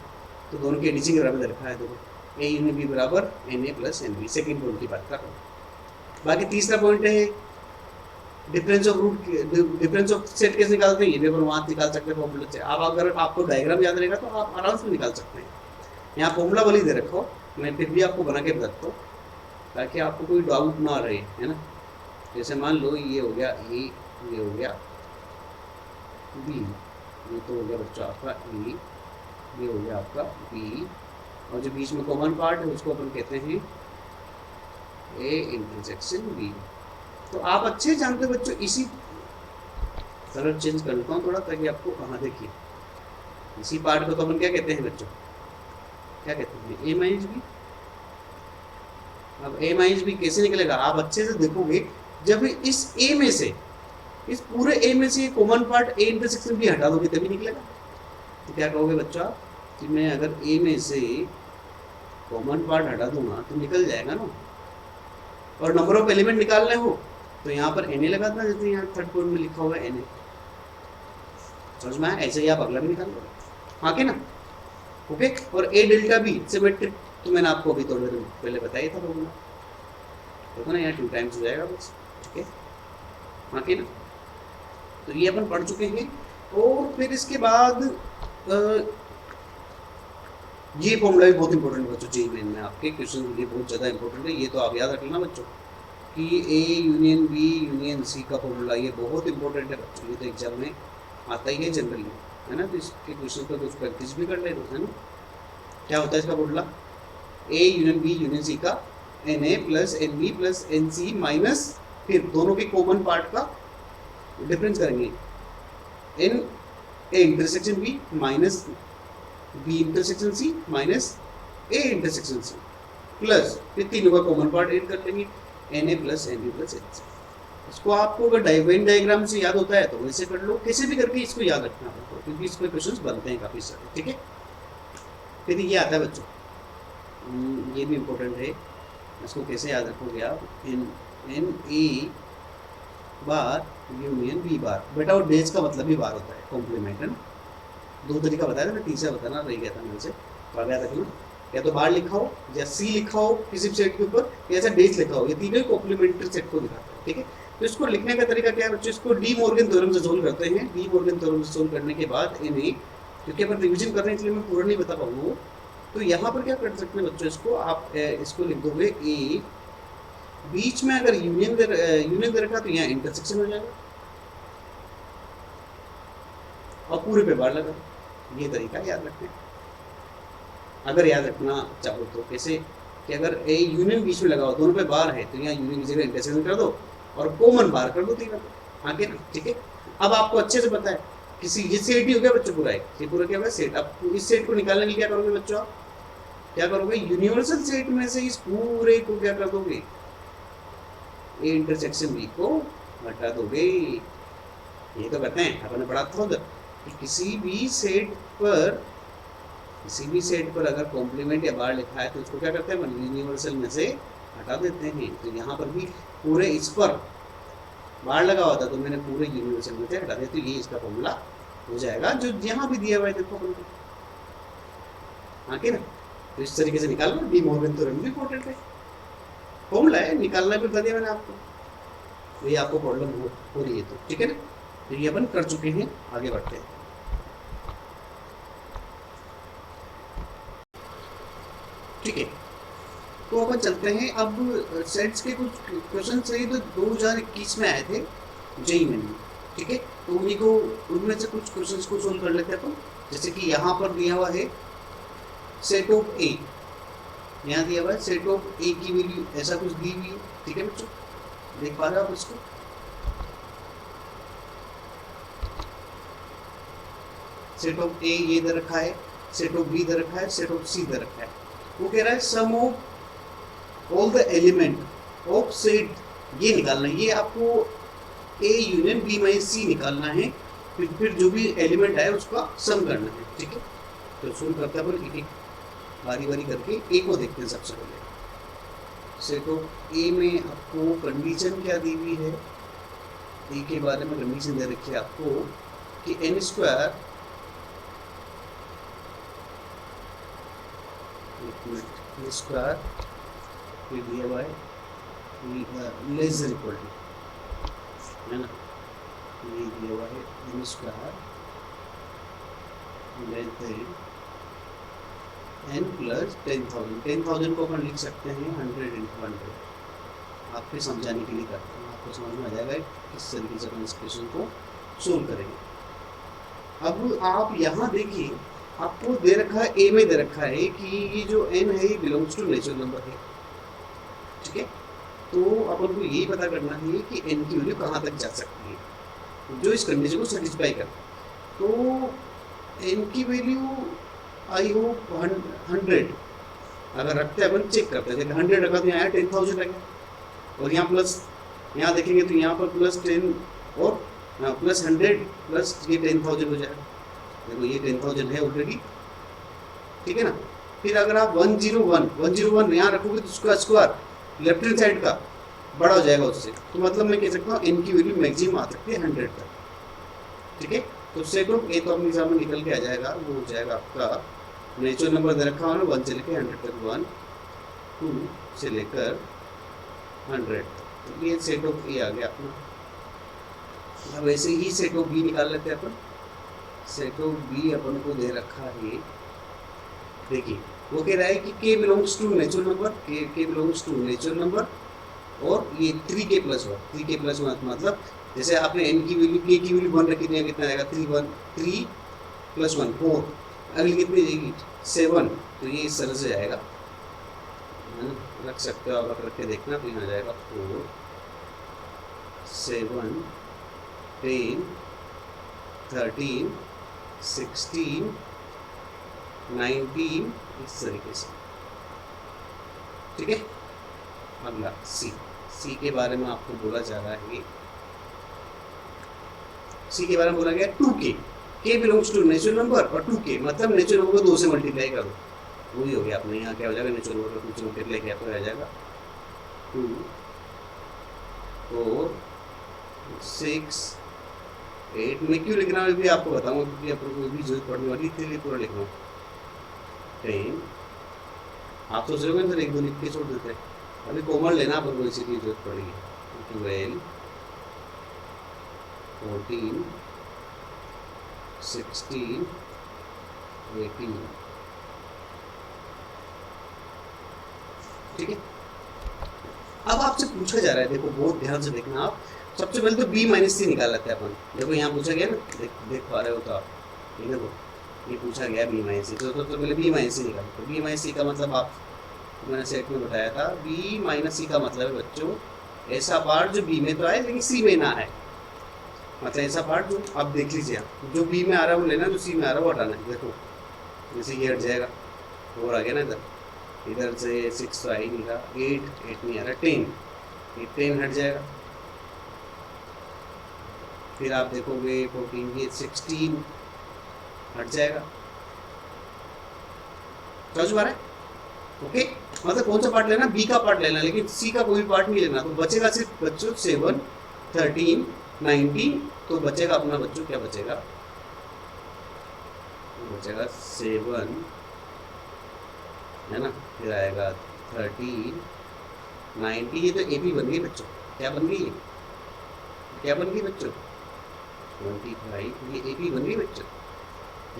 तो दोनों के एडिशन के बराबर रखा है, देखो ए यूनियन बी बराबर n A plus n B. Second point की बात कर रहा हूँ। बाकी तीसरा पॉइंट है difference of root, difference of set कैसे निकालते हैं, ये भी अपन वहाँ निकाल सकते हैं फॉर्मूले से। आप अगर आपको डायग्राम याद रहेगा तो आप आराम से निकाल सकते हैं। यहाँ फॉर्मूला वाली दे रखो, मैं फिर भी आपको बना के बताता हूँ ताकि आपको कोई डाउट ना रहे, है ना। जैसे मान लो ये हो गया ए, ये हो गया बी, ये तो हो गया बच्चा आपका ए, ये हो गया आपका बी, और जो बीच में कॉमन पार्ट है उसको अपन कहते हैं ए इंटरसेक्शन बी। तो आप अच्छे जानते हो बच्चों, इसी कलर चेंज कर लेता हूँ थोड़ा ताकि आपको, हाँ देखिए इसी पार्ट को तो अपन क्या कहते हैं बच्चों, क्या कहते हैं ए माइनस बी। अब ए माइनस बी कैसे निकलेगा, आप अच्छे से देखोगे, जब इस ए में से, इस पूरे ए में से common part A intersection B हटा दोगे तभी निकलेगा। तो क्या कहोगे बच्चा कि मैं अगर ए में से कॉमन पार्ट हटा दूंगा तो निकल जाएगा ना। और नंबर ऑफ एलिमेंट निकालने हो तो यहाँ पर एन ए लगा देना, जैसे यहाँ थर्ड पॉइंट में लिखा हुआ है एन ए। समझ में आया, ऐसे ही आप अगला भी निकाल लो, हाँ के ना। ओके, और ए डेल्टा बी सिमेट्रिक, तो मैंने आपको अभी थोड़ी देर पहले बताया था फॉर्मूला, देखो ना यहाँ 2 टाइम्स हो जाएगा बस। ओके, हाँ के ना, तो ये अपन पढ़ चुके हैं। और फिर इसके बाद ये फॉर्मूला भी बहुत इंपॉर्टेंट है बच्चों, जी मेन में आपके क्वेश्चन के लिए बहुत ज़्यादा इंपॉर्टेंट है। ये तो आप याद रख लेना बच्चों कि A union B union C का फॉर्मूला, ये बहुत इंपॉर्टेंट है बच्चों, ये तो एग्जाम में आता ही है जनरली, है ना। तो इसके क्वेश्चन का कुछ प्रैक्टिस भी कर ले, है ना। क्या होता है इसका formula, A union B union C का n A plus n B plus n C minus, फिर दोनों के कॉमन पार्ट का डिफरेंस करेंगे, n A intersection B minus B intersection C minus A intersection C, plus फिर तीनों का common part add कर लेंगे, n A plus n B plus n C. इसको आपको अगर वेन डायग्राम से याद होता है तो वैसे कर लो, कैसे भी करके इसको याद रखना होगा क्योंकि इसमें क्वेश्चंस बनते हैं काफ़ी सारे। ठीक है, फिर ये आता है बच्चों, ये भी इम्पोर्टेंट है, इसको कैसे याद रखोगे आप, n A bar union B bar. बेटा और डेज का मतलब भी बार होता है, कॉम्प्लीमेंट है ना। दो तरीका बताया था, मैं तीसरा बताना रह गया था मेरे से, पढ़ गया था कि या तो बार लिखा हो या सी लिखा हो किसी भी सेट के ऊपर, या ऐसा डेज लिखा हो, ये तीनों ही कॉम्प्लीमेंट्री सेट को दिखाता है। ठीक है, तो इसको लिखने का तरीका क्या है बच्चों, इसको डी मॉर्गन थ्योरम से सोल्व करते हैं। डी मॉर्गन थ्योरम से सोल्व करने के बाद इन्हें, क्योंकि अपन रिविजन कर रहे हैं इसलिए मैं पूरा नहीं बता पाऊंगा, तो यहाँ पर क्या कर सकते हैं बच्चों, इसको आप इसको लिख दोगे ए, बीच में अगर यूनियन दे रखा तो यहाँ इंटरसेक्शन हो जाएगा और पूरे पे बार लगा। ये तरीका याद रखना है। अगर याद रखना चाहो तो कैसे, कि अगर ए यूनियन बीच में लगाओ, दोनों पे बार है, तो यहाँ यूनियन की जगह इंटरसेक्शन कर दो और कॉमन बार कर दो तीनों, आगे ना। ठीक है, अब आपको अच्छे से पता है किसी, ये सेट ही हो गया बच्चों पूरा, ये पूरा क्या होगा सेट। अब इस सेट को निकालने के लिए क्या करोगे बच्चों, आप क्या करोगे, यूनिवर्सल सेट में से इस पूरे को क्या कर दोगे, ए इंटरसेक्शन बी को हटा दोगे। ये तो करते हैं, आपने पढ़ा था उधर कि किसी भी सेट पर अगर कॉम्प्लीमेंट या बार लिखा है तो उसको क्या करते हैं, यूनिवर्सल में से हटा देते हैं। तो यहाँ पर भी पूरे इस पर बार लगा हुआ था तो मैंने पूरे यूनिवर्सल में से हटा दिया, तो ये इसका फॉर्मूला हो जाएगा जो यहाँ भी दिया हुआ है, देखो अपन को, हाँ कि ना। तो इस तरीके से निकाल लो, डी मॉर्गन थ्योरम भी इंपॉर्टेंट है, फॉर्मूला है, निकालना भी बता दिया मैंने आपको, तो ये आपको प्रॉब्लम हो रही है तो ठीक है ना। तो ये अपन कर चुके हैं, आगे बढ़ते हैं। ठीक है, तो अपन चलते हैं अब सेट्स के कुछ क्वेश्चन सही तो 2021 में आए थे जेई में। ठीक है, तो उन्हीं को, उनमें से कुछ क्वेश्चंस को सोल्व कर लेते हैं अपन। जैसे कि यहाँ पर दिया हुआ है सेट ऑफ ए, यहाँ दिया हुआ है सेट ऑफ ए की वैल्यू ऐसा कुछ दी हुई है। ठीक है बच्चों, देख पा रहे हो आप इसको, सेट ऑफ ए ये दे रखा है, सेट ऑफ बी दे रखा है, सेट ऑफ सी दे रखा है। वो कह रहा है सम of all the element of set, ये निकालना है, ये आपको A union B minus C निकालना है, फिर जो भी एलिमेंट है उसका सम करना है। ठीक है, तो सोल्व करता है एक एक बारी बारी करके। ए को देखते हैं सबसे पहले। सेट ऑफ ए में आपको कंडीशन क्या दी हुई है, ए के बारे में कंडीशन दे रखी है आपको कि एन स्क्वायर, स्क्वायर ये दिया हुआ है लेस देन इक्वल टू, है ना, ये दिया हुआ है n square less than n plus 10,000। 10,000 को अपन लिख सकते हैं 100 into 100। आपके समझाने के लिए करते हैं, आपको समझ में आ जाएगा किस तरीके से अपन इस क्वेश्चन को सोल्व करेंगे। अब आप यहाँ देखिए, आपको दे रखा है, ए में दे रखा है कि ये जो n है ये बिलोंग्स टू नेचुरल नंबर है। ठीक है, तो अपन को यही पता करना है कि n की वैल्यू कहाँ तक जा सकती है जो इस कंडीशन को सेटिस्फाई करता है। तो n की वैल्यू आई होप 100 अगर रखते हैं, अपन चेक करते हैं, जैसे 100 रखा तो यहाँ 10,000 लगे, और यहाँ प्लस, यहाँ देखेंगे तो यहाँ पर प्लस 10 और प्लस 100 प्लस ये 10,000 हो जाएगा। देखो ये 10,000 है ऑलरेडी। ठीक है ना, फिर अगर आप 101 यहाँ रखोगे तो उसका स्क्वायर लेफ्ट हैंड साइड का बड़ा हो जाएगा उससे, तो मतलब मैं कह सकता हूँ n की वैल्यू मैक्सिमम आ सकती है 100 तक। ठीक है, तो सेट ऑफ ए तो अपने सामने निकल के आ जाएगा, वो हो जाएगा आपका नेचुरल नंबर दे रखा है 1 से लेकर 100 तक, 1 2 से लेकर 100, तो ये सेट ऑफ ए आ गया अपना। अब वैसे ही सेट ऑफ बी निकाल लेते हैं अपन। सेट ऑफ बी अपन को दे रखा है, देखिए वो कह रहा है कि k belongs to natural number, k belongs to natural number, और ये 3k प्लस 1 मतलब जैसे आपने n की वैल्यू, k की वैल्यू 1 रखी थी, कितना आएगा 3 प्लस 1 4, अगली कितनी जाएगी 7, तो ये इस तरह से आएगा, रख सकते हो आप, रख के देखना, तो यहाँ आ जाएगा 4 7 10 13 16 19 इस तरीके से। ठीक है, अगला सी के बारे में आपको बोला जा रहा है, सी के बारे में बोला गया 2k, k belongs to natural number और 2k मतलब नेचुरल नंबर को 2 से मल्टीप्लाई करो, वही हो गया अपने यहाँ क्या हो जाएगा, नेचुरल नंबर का कुछ मल्टीप्लाई किया तो आ जाएगा 2 4 6 8। मैं क्यों लिख रहा हूँ भी आपको बताऊंगा, क्योंकि आपको कोई भी जरूरत पड़ने वाली थी, पूरा लिख रहा हूँ 10। आप सोच रहे हो सर एक दो लिख के छोड़ देते, अभी कॉमन लेना अपन को, इसी की जरूरत पड़ेगी। 12 14 16 18। ठीक है, अब आपसे पूछा जा रहा है, देखो बहुत ध्यान से देखना आप। सबसे पहले तो b माइनस सी निकाल लेते हैं अपन। देखो यहाँ पूछा गया ना, देख पा रहे हो तो आप, ये देखो ये पूछा गया b माइनस सी, तो पहले b माइनस सी निकालो। तो b माइनस सी का मतलब आप, मैंने सेट में बताया था, b माइनस सी का मतलब है बच्चों ऐसा पार्ट जो b में तो आए लेकिन c में ना है। मतलब ऐसा पार्ट जो आप देख लीजिए, आप जो b में आ रहा है वो लेना, जो c में आ रहा है वो हटाना है। देखो जैसे ये हट जाएगा, 4 आ गया ना इधर से 6 तो आ ही नहीं रहा, 8 नहीं आ रहा, 10 ये 10 हट जाएगा। फिर आप देखोगे 14 ये 16 हट जाएगा। समझ पा रहे हैं? ओके, मतलब कौन सा पार्ट लेना, बी का पार्ट लेना, लेकिन सी का कोई पार्ट नहीं लेना। तो बचेगा सिर्फ बच्चों 7 13 19। तो बचेगा अपना बच्चों क्या बचेगा, बचेगा 7 है ना, फिर आएगा 13 90। ये तो एपी बन गई बच्चों, क्या बन गई, क्या बन गई बच्चों 25। ये एपी बन गई बच्चों,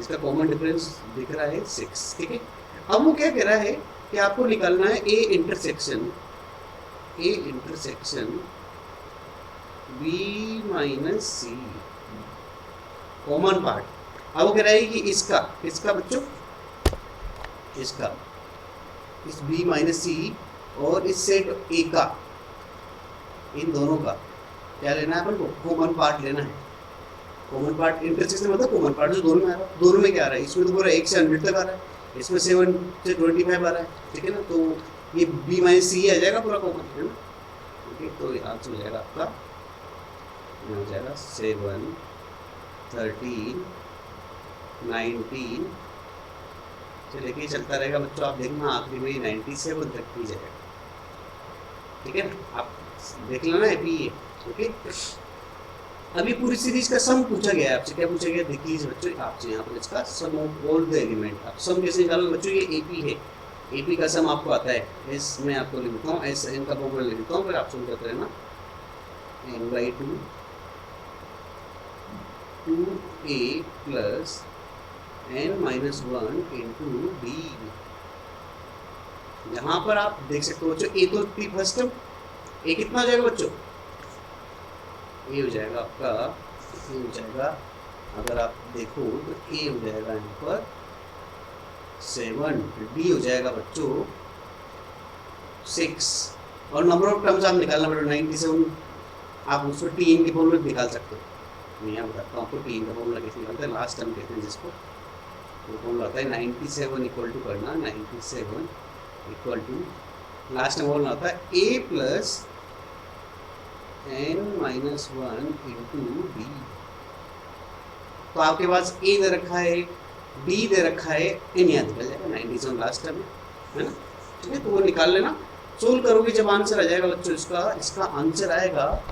इसका कॉमन डिफरेंस दिख रहा है 6। ठीक है, अब वो क्या कह रहा है कि आपको निकालना है A intersection B minus C common part. अब वो कह रहा है कि इसका बच्चों, इसका इस b माइनस सी और इस सेट a का, इन दोनों का क्या लेना है अपन को, कॉमन पार्ट लेना है। कॉमन पार्ट इंटरसेक्शन मतलब कॉमन पार्ट जो दोनों में आ रहा है। दोनों में क्या आ रहा है, इसमें तो पूरा 1 से 100 तक आ रहा है, इसमें 7 से 25 आ रहा है। ठीक है ना, तो ये b माइनस सी आ जाएगा पूरा कॉमन, है ना। ओके, तो ये आंसर हो जाएगा आपका, हो जाएगा 7 13 19 से लेके चलता रहेगा बच्चों। आप देखना आखिरी में 97 तक ही जाएगा। ठीक है ना, आप देख लेना अभी ये। ओके, अभी पूरी सीरीज का सम पूछा गया है आपसे। क्या पूछा गया देख लीजिए बच्चों, आपसे यहाँ पर इसका सम ऑफ ऑल द एलिमेंट। आप सम कैसे निकालोगे बच्चों, ये एपी है, एपी का सम आपको आता है। एस मैं आपको लिखता हूँ, एस एन का फॉर्मूला लिखता हूँ, फिर आप सुन करते रहना। n/2 2a plus n-1 into b। यहाँ पर आप देख सकते हो बच्चों, ए तो थी फर्स्ट टर्म, ए कितना हो जाएगा बच्चों, ए हो जाएगा आपका, ए हो जाएगा, अगर आप देखो तो ए हो जाएगा यहाँ पर 7, डी हो जाएगा बच्चों 6, और नंबर ऑफ टर्म्स आप निकालना पड़ेगा 97। आप उसको टी इन के फॉर्मूले निकाल सकते हो। मैं यहाँ बताता हूँ आपको टी इन का फॉर्मूला कैसे निकालते हैं, लास्ट टर्म कहते हैं जिसको। तो फॉर्मूला आता है 97 इक्वल टू करना, 97 equal to last term formula होता है ए प्लस n-1 इंटू डी। तो आपके पास ए दे रखा है, डी दे रखा है, एन यहाँ निकल जाएगा, 97 लास्ट टर्म है ना। ठीक है, तो वो निकाल लेना, सोल्व करोगे जब आंसर आ जाएगा बच्चों इसका आंसर आएगा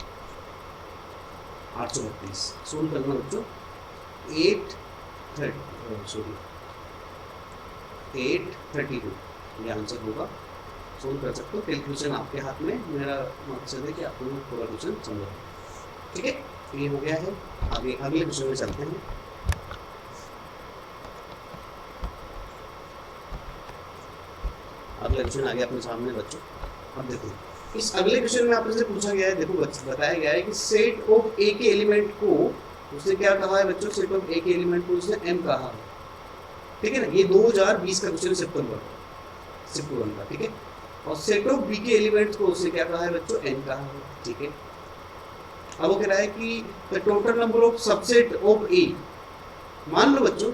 832। सोल्व करना बच्चों 832 ये आंसर होगा। सोल्व कर सकते हो, कैलकुलेशन आपके हाथ में। मेरा मकसद है कि आप लोग पूरा क्वेश्चन समझो। ठीक है, ये हो गया है। आगे अगले क्वेश्चन में चलते हैं। अगला क्वेश्चन आ गया अपने सामने बच्चों। अब देखो, इस अगले क्वेश्चन में आपसे पूछा गया है, देखो बताया गया है कि सेट ऑफ ए के एलिमेंट को उसने क्या कहा है बच्चों, सेट ऑफ ए के एलिमेंट को उसने एम कहा है। ठीक है ना, ये 2020 का क्वेश्चन सितंबर का। ठीक है, और सेट ऑफ बी के एलिमेंट्स को उसने क्या कहा है बच्चों, एन कहा है। ठीक है, अब वो कह रहा है कि the total number of subset of A. मान लो बच्चों,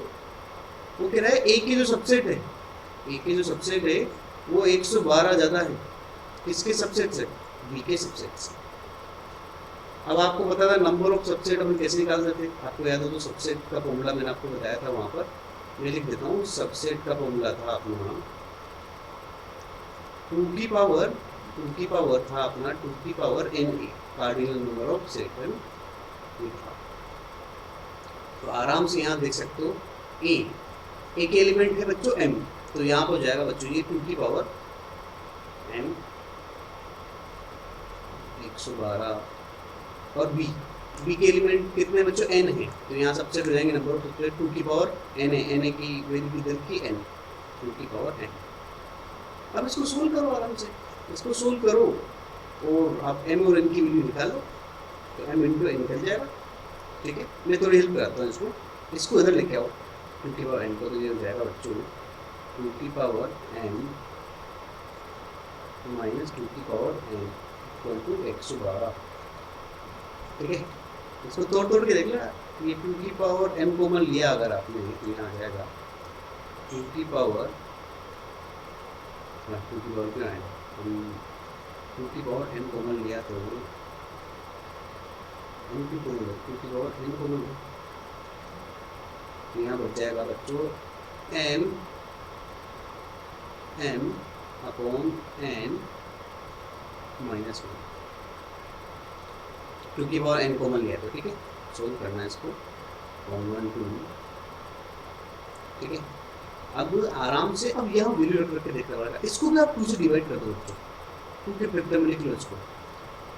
वो कह रहा है ए के जो सबसेट है, ए के जो सबसेट है वो 112 ज्यादा है किसके सबसेट से, बी के सबसेट से। अब आपको पता था नंबर ऑफ सबसेट अपन कैसे निकाल देते, आपको याद हो तो सबसेट का फॉर्मूला मैंने आपको बताया था वहां पर, मैं लिख देता हूँ, सबसेट का फॉर्मूला था अपना 2 की पावर था अपना 2 की power n a, cardinal number of set है ना। तो आराम से यहाँ देख सकते हो a एक एलिमेंट है बच्चों m, तो यहाँ पर हो जाएगा बच्चों ये 2 की पावर m 112 और b के एलिमेंट कितने बच्चों n है, तो यहाँ सबसे हो जाएंगे नंबर ऑफ 2 की पावर n है, n की वैल्यू किधर की n 2 की पावर n। अब इसको सोल्व करो आराम से, इसको सोल्व करो और आप m और n की वैल्यू निकालो, तो m इंटू n निकल जाएगा। ठीक है, मैं थोड़ी हेल्प कराता हूँ इसको इधर लेके आओ 2 की पावर n को, तो ये हो जाएगा बच्चों 2 की पावर n माइनस 2 की पावर n इक्वल टू 112। ठीक है, इसको तोड़ के देख लो, ये 2 की पावर m कॉमन लिया अगर आपने तो यहाँ आ जाएगा 2 की पावर 2 की पावर क्यों आएगा, हम 2 की पावर m कॉमन लिया तो m की कॉमन 2 की पावर n कॉमन, तो यहाँ बच जाएगा बच्चों m अपॉन n माइनस 1, 2 की पावर n कॉमन लिया तो। ठीक है, सोल्व करना है इसको 1 1 2। ठीक है, अब आराम से अब यहाँ वैल्यू रख करके देखना पड़ेगा, इसको भी आप 2 से डिवाइड कर दो बच्चों, 2 के फैक्टर में लिख लो इसको।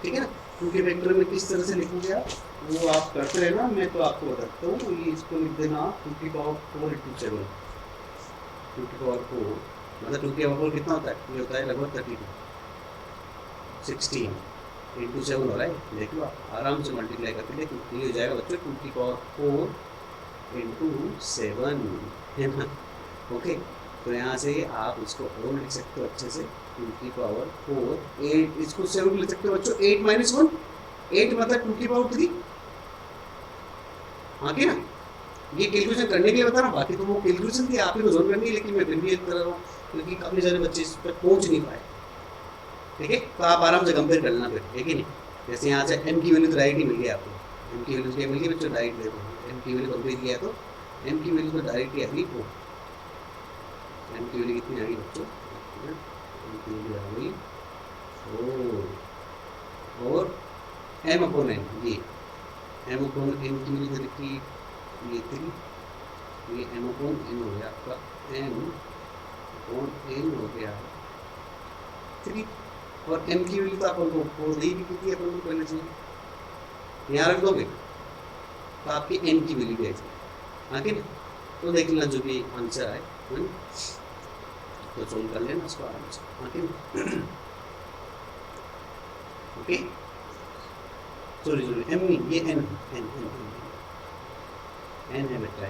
ठीक है ना, 2 के फैक्टर में किस तरह से लिखोगे आप वो आप करते रहना, मैं तो आपको बताता हूँ। ये इसको लिख देना 2 की पावर 4 इंटू 7, 2 की पावर 4 मतलब 2 की पावर 4 कितना होता है, ये होता है लगभग 32 16 इंटू 7 हो रहा है, देख लो आप आराम से मल्टीप्लाई करके देखो, ये हो जाएगा बच्चों 2 की पावर 4 इंटू 7 है ना। ओके, तो यहाँ से आप इसको और लिख सकते हो अच्छे से 2 की पावर 4 8, इसको 7 लिख सकते हो बच्चों 8 माइनस 1, 8 मतलब 2 की पावर 3। हाँ क्या ना, ये कैलकुलेशन करने के लिए बता रहा हूँ, बाकी तो वो कैलकुलेशन थी आप ही को जोड़ करनी है, लेकिन मैं फिर भी हेल्प कर रहा हूँ क्योंकि काफ़ी सारे बच्चे इस पर पहुँच नहीं पाए। ठीक है, तो आप आराम से कंपेयर कर लेना फिर, है कि नहीं। जैसे यहाँ से m की वैल्यू तो डायरेक्ट ही मिल गई आपको, m की वैल्यू क्या मिल गई बच्चों, डायरेक्ट देखो m की वैल्यू कंपेयर किया तो m की वैल्यू तो डायरेक्ट ही आ गई, m की वैल्यू कितनी आ गई बच्चों, m की वैल्यू आ गई और m अपॉन n, ये m अपॉन n की वैल्यू देखी ये 3, ये m अपॉन n हो गया आपका, m अपॉन n हो गया 3 और m की वैल्यू तो अपन को 4 दी भी थी अपन को पहले से, यहाँ रख दोगे तो आपकी n की वैल्यू भी आएगी। हाँ कि तो देख लेना जो भी आंसर आए तो सोल्व कर लेना उसको आराम से। हाँ कि ओके, सॉरी m नहीं, ये n है बेटा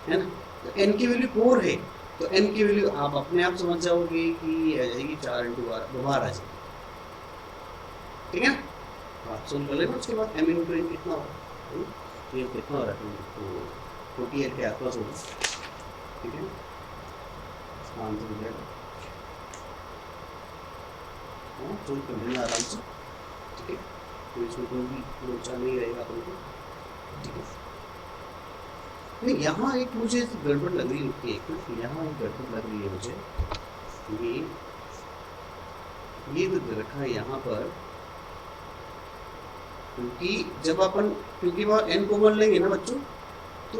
है ना, तो n की वैल्यू 4 है, तो n की वैल्यू आप अपने आप समझ जाओगे कि आ जाएगी 4 इंटू 12 आ जाएगी। ठीक है ना, तो आप सोल्व कर लेना, उसके बाद m इंटू n कितना होगा, ये कितना हो रहा है तो 48 के आसपास होगा। ठीक है, आंसर हो जाएगा, हाँ सोल्व कर लेना आराम से। ठीक है, तो इसमें कोई भी लोचा नहीं रहेगा अपन को। ठीक है, नहीं यहाँ एक मुझे गड़बड़ लग रही है, यहाँ एक गड़बड़ लग रही है मुझे, ये तो रखा है यहाँ पर, क्योंकि जब अपन क्योंकि वह n कॉमन लेंगे ना बच्चों तो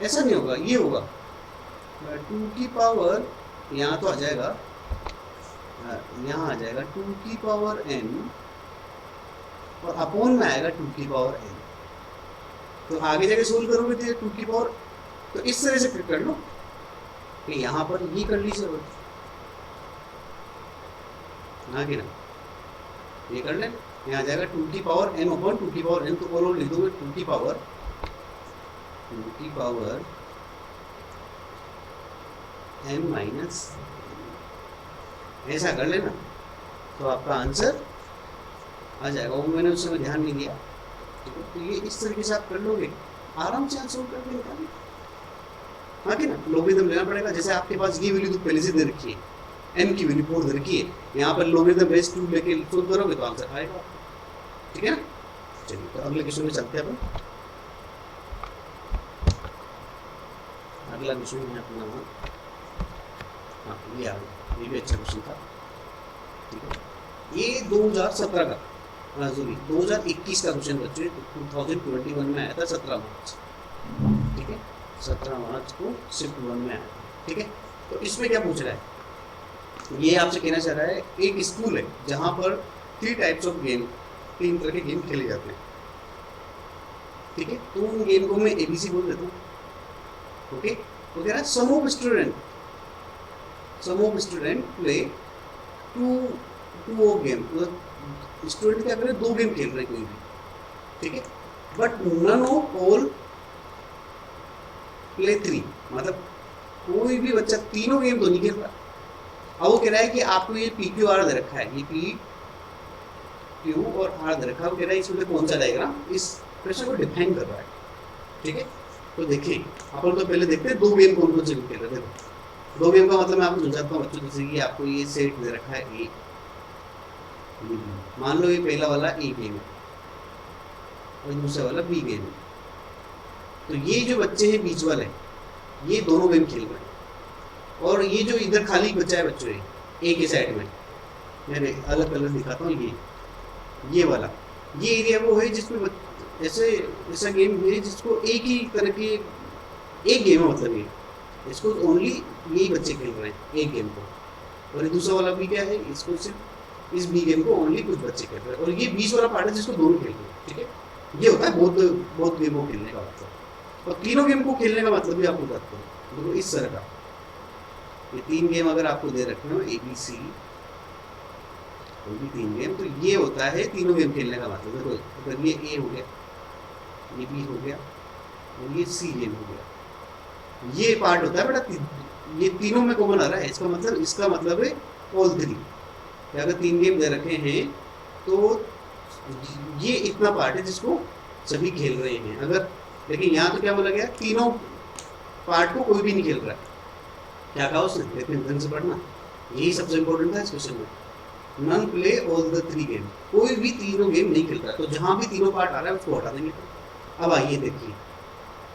ऐसा नहीं होगा, ये होगा 2 की पावर, यहाँ तो आ जाएगा, यहाँ आ जाएगा 2 की पावर n और अपॉन में आएगा 2 की पावर n, तो आगे जाके सोल्व करोगे तो 2 की पावर, तो इस तरह से फिर कर लो कि यहाँ पर ये कर लीजिए ना कि ना, ये कर लें, यहाँ जाएगा 2 की पावर m अपॉन 2 की पावर n, तो ओवरऑल लिख दोगे 2 की पावर m माइनस, ऐसा कर लेना तो आपका आंसर आ जाएगा। वो मैंने उस समय ध्यान नहीं दिया, तो ये इस तरीके से आप कर लोगे आराम से आंसर करके निकालिए। हाँ कि ना, लॉगरिथम लेना पड़ेगा, जैसे आपके पास ये वैल्यू तो पहले से दे रखी है, m की वैल्यू 4 दे रखी है, यहाँ पर लॉगरिथम बेस 2 लेके सोल्व करोगे तो आंसर आएगा। ठीक है ना, चलिए तो अगले क्वेश्चन में चलते हैं अपन। अगला क्वेश्चन है अपना, हाँ ये आ गया, ये भी अच्छा क्वेश्चन था। ठीक है, ये 2017 का, सॉरी 2021 का क्वेश्चन बच्चों, 2021 में आया था 17 मार्च। ठीक है, 17 मार्च को शिफ्ट 1 में आया था। ठीक है, तो इसमें क्या पूछ रहा है, ये आपसे कहना चाह रहा है एक स्कूल है जहाँ पर 3 टाइप्स ऑफ गेम, 3 तरह के गेम खेले जाते हैं। ठीक है, तो उन गेम को मैं ABC बोल देता हूँ। ओके, तो कह रहा है सम of student play two of game, मतलब स्टूडेंट क्या कर रहे हैं, 2 गेम खेल रहे हैं कोई भी। ठीक है, but none of all play 3, मतलब कोई भी बच्चा तीनों गेम तो नहीं खेल रहा। अब वो कह रहा है कि आपको ये PQR दे रखा है, ये PQ और R दे रखा है, वो कह रहा है इसमें कौन सा डायग्राम इस प्रश्न को डिफाइन कर रहा है। ठीक है, तो देखें अपन तो पहले देखते हैं 2 गेम कौन कौन से खेल रहे थे। 2 गेम का मतलब मैं आपको समझाता हूँ बच्चों, जैसे कि आपको ये सेट दे रखा है A, मान लो ये पहला वाला A गेम है और दूसरा वाला B गेम है। तो ये जो बच्चे हैं बीच वाले, ये दोनों गेम खेल रहे हैं, और ये जो इधर खाली बच्चा है बच्चों A के साइड में, मैंने अलग कलर दिखाता हूँ, ये वाला, ये एरिया वो है जिसमें ऐसा गेम है जिसको एक ही तरह के, एक गेम है मतलब ये, इसको ओनली यही बच्चे खेल रहे हैं एक गेम को। और ये दूसरा वाला भी क्या है, इसको सिर्फ इस B गेम को ओनली कुछ बच्चे खेल रहे हैं, और ये बीच वाला पार्ट है जिसको दोनों खेल रहे हैं। ठीक है, ये होता है बहुत गेम को खेलने का मतलब। और तीनों गेम को खेलने का मतलब भी आपको बताते हैं, तो इस तरह का ये 3 गेम अगर आपको दे रखे हो ABC, कोई भी 3 गेम, तो ये होता है तीनों गेम खेलने का मतलब। देखो अगर ये A हो गया, ये B हो गया और ये C गेम हो गया, ये पार्ट होता है बेटा, ये तीनों में कॉमन आ रहा है, इसका मतलब है ऑल 3। अगर 3 गेम दे रखे हैं तो ये इतना पार्ट है जिसको सभी खेल रहे हैं। अगर लेकिन यहाँ तो क्या बोला गया, तीनों पार्ट को कोई भी नहीं खेल रहा है। क्या कहा उसने, लेकिन ढंग से पढ़ना, यही सबसे इंपॉर्टेंट था इस क्वेश्चन में। None play all the 3 game, कोई भी तीनों गेम नहीं खेल रहा है। तो जहां भी तीनों पार्ट आ रहा है उसको हटा देंगे। अब आइए देखिए,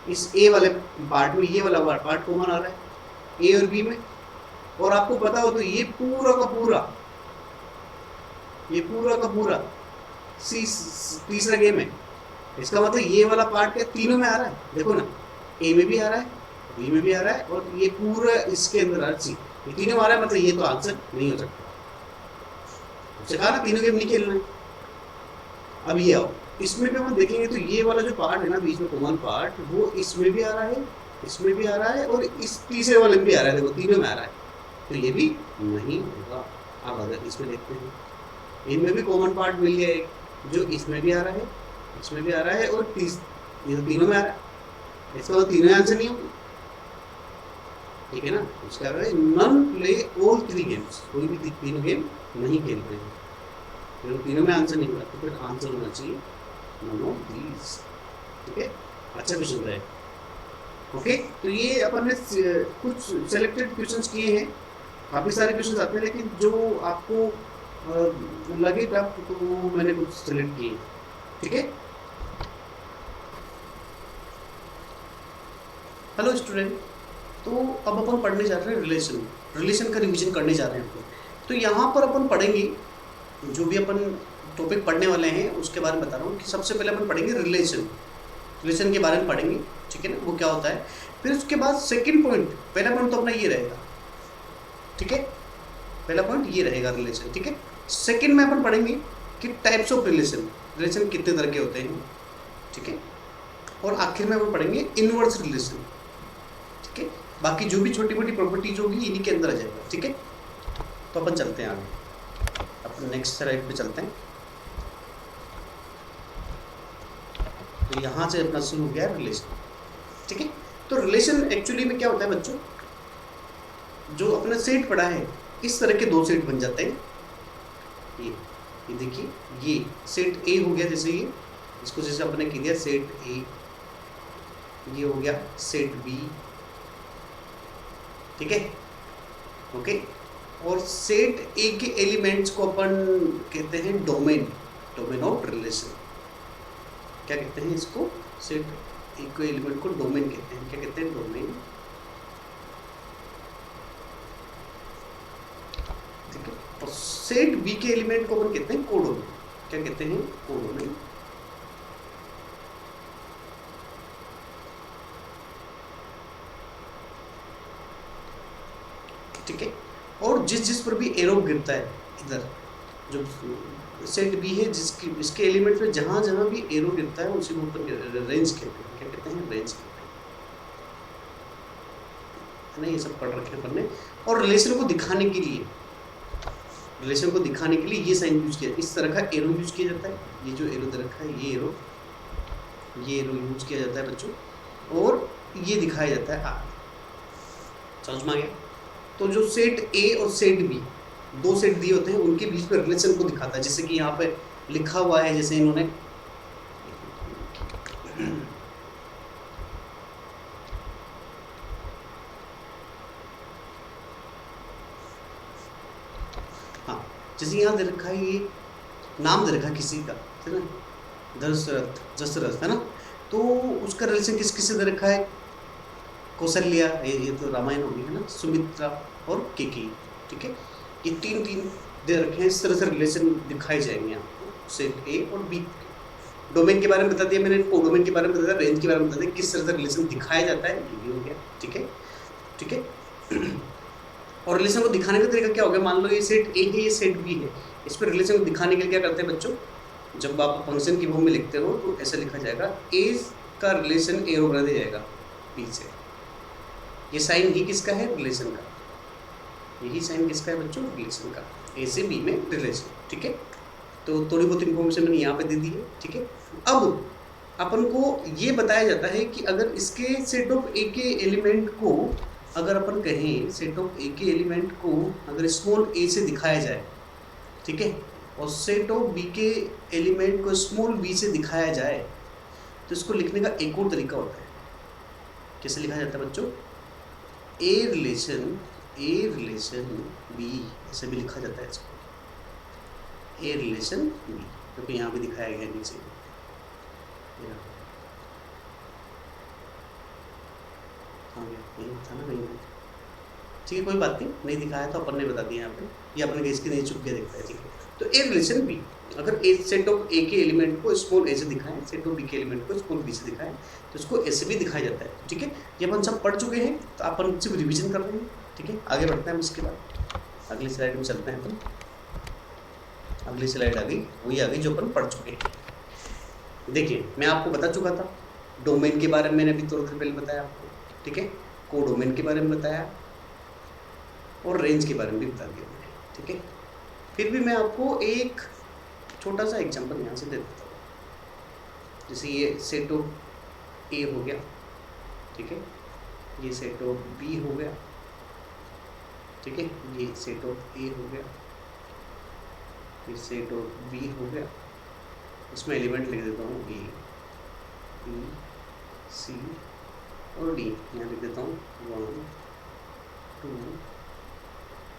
इस A वाले पार्ट में ये वाला पार्ट कॉमन आ रहा है A और B में, और आपको पता हो तो ये पूरा का पूरा तीसरा गेम है। इसका मतलब ये वाला पार्ट क्या तीनों में आ रहा है, देखो ना, A में भी आ रहा है, B में भी आ रहा है, और ये पूरा इसके अंदर ये तीनों आ रहा है, मतलब ये तो आंसर नहीं हो सकता। उससे कहा ना तीनों गेम नहीं खेलना है। अब ये आओ, इसमें भी हम देखेंगे तो ये वाला जो पार्ट है ना बीच में कॉमन पार्ट, वो इसमें भी आ रहा है, इसमें भी आ रहा है, और इस तीसरे वाले में भी आ रहा है, देखो तीनों में आ रहा है, तो ये भी नहीं होगा। अब अगर इसमें देखते हैं, इनमें भी कॉमन पार्ट मिल गया एक, जो इसमें भी आ रहा है, इसमें भी आ रहा है, और ये तो तीनों में आ रहा है, इसका तो तीनों आंसर नहीं होगा। ठीक है ना, उसका नन प्ले ऑल 3 गेम्स, कोई भी तीनों गेम नहीं खेलते हैं, तो तीनों में आंसर नहीं होगा, तो फिर आंसर होना चाहिए नन ऑफ दीज। ठीक है, अच्छा क्वेश्चन है। ओके, तो ये अपन ने कुछ सेलेक्टेड क्वेश्चंस किए हैं, काफ़ी सारे क्वेश्चंस आते हैं, लेकिन जो आपको लगे टफ तो मैंने कुछ सेलेक्ट किए। ठीक है, हेलो स्टूडेंट, तो अब अपन पढ़ने जा रहे हैं रिलेशन का रिवीजन करने जा रहे हैं अपन। तो यहाँ पर अपन पढ़ेंगे, जो भी अपन टॉपिक पढ़ने वाले हैं उसके बारे में बता रहा हूँ कि सबसे पहले अपन पढ़ेंगे रिलेशन के बारे में पढ़ेंगे। ठीक है ना, वो क्या होता है। फिर उसके बाद सेकंड पॉइंट, पहला पॉइंट तो अपना ये रहेगा, ठीक है, पहला पॉइंट ये रहेगा रिलेशन। ठीक है, सेकंड में अपन पढ़ेंगे कि टाइप्स ऑफ रिलेशन कितने तरह के होते हैं। ठीक है, और आखिर में अपन पढ़ेंगे इनवर्स रिलेशन। ठीक है, बाकी जो भी छोटी मोटी प्रॉपर्टीज होगी इन्हीं के अंदर आ जाएगा। ठीक है, तो अपन चलते हैं आगे, अपन नेक्स्ट स्लाइड पे चलते हैं। तो यहाँ से अपना शुरू हो गया रिलेशन। ठीक है, तो रिलेशन एक्चुअली में क्या होता है बच्चों, जो अपने सेट पढ़ा है इस तरह के 2 सेट बन जाते हैं। ये देखिए, ये सेट ए हो गया, जैसे ये इसको जैसे अपने कह दिया सेट ए, ये हो गया सेट बी। ठीक है, ओके, और सेट ए के एलिमेंट्स को अपन कहते हैं डोमेन ऑफ रिलेशन। क्या कहते हैं इसको, सेट एक एलिमेंट को डोमेन कहते हैं। क्या कहते हैं, डोमेन सेट बी के एलिमेंट को अपन कहते हैं कोडोमेन। क्या कहते हैं? कोडोमेन। ठीक है, और जिस पर भी एरो गिरता है, इधर जो सेट बी है जिसकी इसके एलिमेंट में जहां जहां भी एरो गिरता है उसी को ऊपर रेंज कहते हैं। क्या कहते हैं? रेंज कहते हैं। ये सब पढ़ रखे अपन ने। और रिलेशन को दिखाने के लिए, ये साइन यूज किया, इस तरह का एरो यूज किया जाता है। ये जो एरो दे रखा है, ये एरो यूज किया जाता है बच्चों, और ये दिखाया जाता है आर। समझ में आ गया? तो जो सेट ए और सेट बी, दो सेट दिए होते हैं, उनके बीच में रिलेशन को दिखाता है। जैसे कि यहाँ पे लिखा हुआ है, जैसे इन्होंने हाँ, जैसे यहाँ दे रखा है, ये नाम दे रखा है किसी का, है ना, दशरथ, है ना। तो उसका रिलेशन किस किससे दे रखा है? कौशल्या, ये तो रामायण होगी, है ना, सुमित्रा और केकेयी। ठीक है, ये तीन दे रखे हैं। इस तरह से रिलेशन दिखाए जाएंगे आपको सेट ए और बी। डोमेन के बारे में बता दिया मैंने, कोडोमेन के बारे में बता दिया, रेंज के बारे में बता दिया, किस तरह से रिलेशन दिखाया जाता है, ये भी हो गया। ठीक है। और रिलेशन को दिखाने का तरीका क्या हो गया? मान लो ये सेट ए है, ये सेट बी है, इस पर रिलेशन को दिखाने के लिए क्या करते हैं बच्चों? जब आप फंक्शन की फॉर्म में लिखते हो तो ऐसा लिखा जाएगा, ए का रिलेशन एरो बना दिया जाएगा बी से। ये साइन ही किसका है? रिलेशन का। यही साइन किसका है बच्चों? रिलेशन का। ए से बी में रिलेशन। ठीक है, तो थोड़ी बहुत इन्फॉर्मेशन मैंने यहाँ पे दे दी है। ठीक है, अब अपन को ये बताया जाता है कि अगर इसके सेट ऑफ ए के एलिमेंट को, अगर अपन कहें सेट ऑफ ए के एलिमेंट को अगर स्मॉल ए से दिखाया जाए, ठीक है, और सेट ऑफ बी के एलिमेंट को स्मॉल बी से दिखाया जाए, तो इसको लिखने का एक और तरीका होता है। कैसे लिखा जाता है बच्चों? ए रिलेशन बी, ऐसे भी लिखा जाता है इसको, ए रिलेशन बी, क्योंकि यहाँ भी दिखाया गया नीचे। था ना, नहीं? ठीक है, कोई बात नहीं दिखाया तो अपन ने बता दिया यहाँ पे, ये अपने इसके नहीं चुप गया दिखता है। ठीक है, तो ए रिलेशन बी, अगर ए सेट ऑफ ए के एलिमेंट को स्मॉल ए से दिखाएं, सेट ऑफ बी के एलिमेंट को स्मॉल बी से दिखाएं, तो इसको ऐसे भी दिखाया जाता है। ठीक है, ये अपन सब पढ़ चुके हैं, तो अपन सिर्फ रिविजन कर रहे हैं। ठीक है, आगे बढ़ते हैं हम इसके बाद अगली स्लाइड में चलते हैं। अपन अगली स्लाइड आ गई, वही आ गई जो अपन पढ़ चुके हैं। देखिए, मैं आपको बता चुका था डोमेन के बारे में, मैंने अभी थोड़ी देर पहले बताया आपको। ठीक है, कोडोमेन के बारे में बताया और रेंज के बारे में भी बता दिया मैंने। ठीक है, फिर भी मैं आपको एक छोटा सा एग्जांपल यहाँ से दे देता हूँ। जैसे ये सेट ऑफ ए हो गया, ठीक है, ये सेट ऑफ बी हो गया, ठीक है, ये सेट ऑफ ए हो गया, ये सेट ऑफ बी हो गया। इसमें एलिमेंट लिख देता हूँ ए, बी, सी और डी। यहाँ लिख देता हूँ 1 2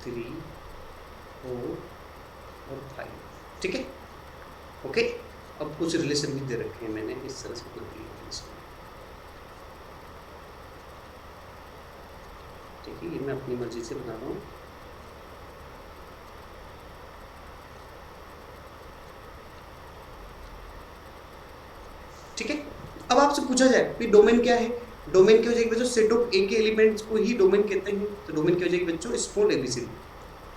3 4 और 5। ठीक है, ओके। अब कुछ रिलेशन भी दे रखे हैं मैंने, इस तरह से बना दिए रिलेशन। ठीक है, ये मैं अपनी मर्जी से बना रहा हूँ। ठीक है, अब आपसे पूछा जाए कि डोमेन क्या है? डोमेन क्या हो जाएगी बच्चों? सेट ऑफ ए के एलिमेंट्स को ही डोमेन कहते हैं। तो डोमेन क्या हो जाएगी बच्चों? स्मॉल एबीसीडी,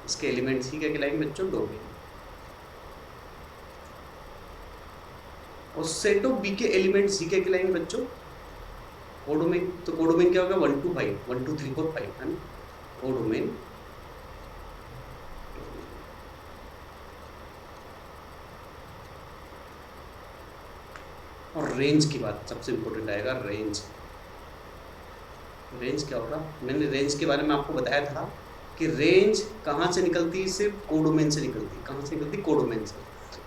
इसके एलिमेंट्स ही क्या कहलाएंगे बच्चों? डोमेन। और सेट ऑफ बी के एलिमेंट्स ही क्या कहलाएंगे बच्चों? कोडोमेन। तो कोडोमेन क्या होगा? 1 2 5, 1 2 3 4 5, है ना, कोडोमेन। और रेंज की बात सबसे इंपॉर्टेंट आएगा, रेंज। रेंज क्या होगा? मैंने रेंज के बारे में आपको बताया था कि रेंज कहाँ से निकलती है? सिर्फ कोडोमेन से निकलती है। कहाँ से निकलती है? कोडोमेन से।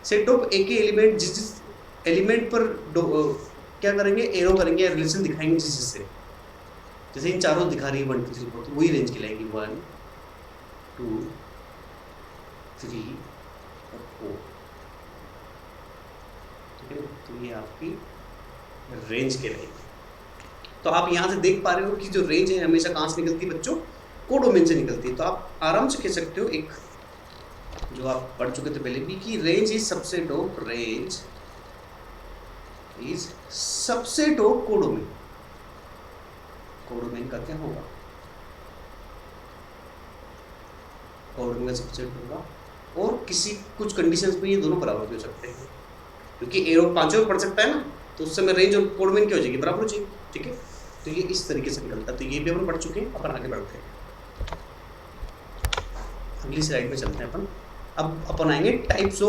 सेट ऑफ ए के एलिमेंट जिस एलिमेंट पर क्या करेंगे? एरो करेंगे, रिलेशन दिखाएंगे जिससे, जैसे इन चारों दिखा रही है 1 2 3 4, तो वही रेंज कहलाएगी 1 2 3 और 4। ठीक है, तो ये आपकी रेंज कहलाएगी। तो आप यहाँ से देख पा रहे हो कि जो रेंज है हमेशा कहाँ से निकलती है बच्चों? कोडोमेन से निकलती है। तो आप आराम से कह सकते हो, एक जो आप पढ़ चुके थे पहले भी कि range is subset of codomain. Codomain का क्या होगा? कोडोमेन का सबसेट होगा, और किसी कुछ कंडीशंस में ये दोनों बराबर भी हो सकते हैं, क्योंकि एरो पांचों पढ़ सकता है ना, तो उस समय रेंज और कोडोमेन क्या हो जाएगी? बराबर हो जाएगी। ठीक है, तो ये इस तरीके से निकलता है। तो ये भी अपन पढ़ चुके हैं। अपन आगे बढ़ते हैं, अगली स्लाइड में चलते हैं अपन। अब अपन आएंगे टाइप्स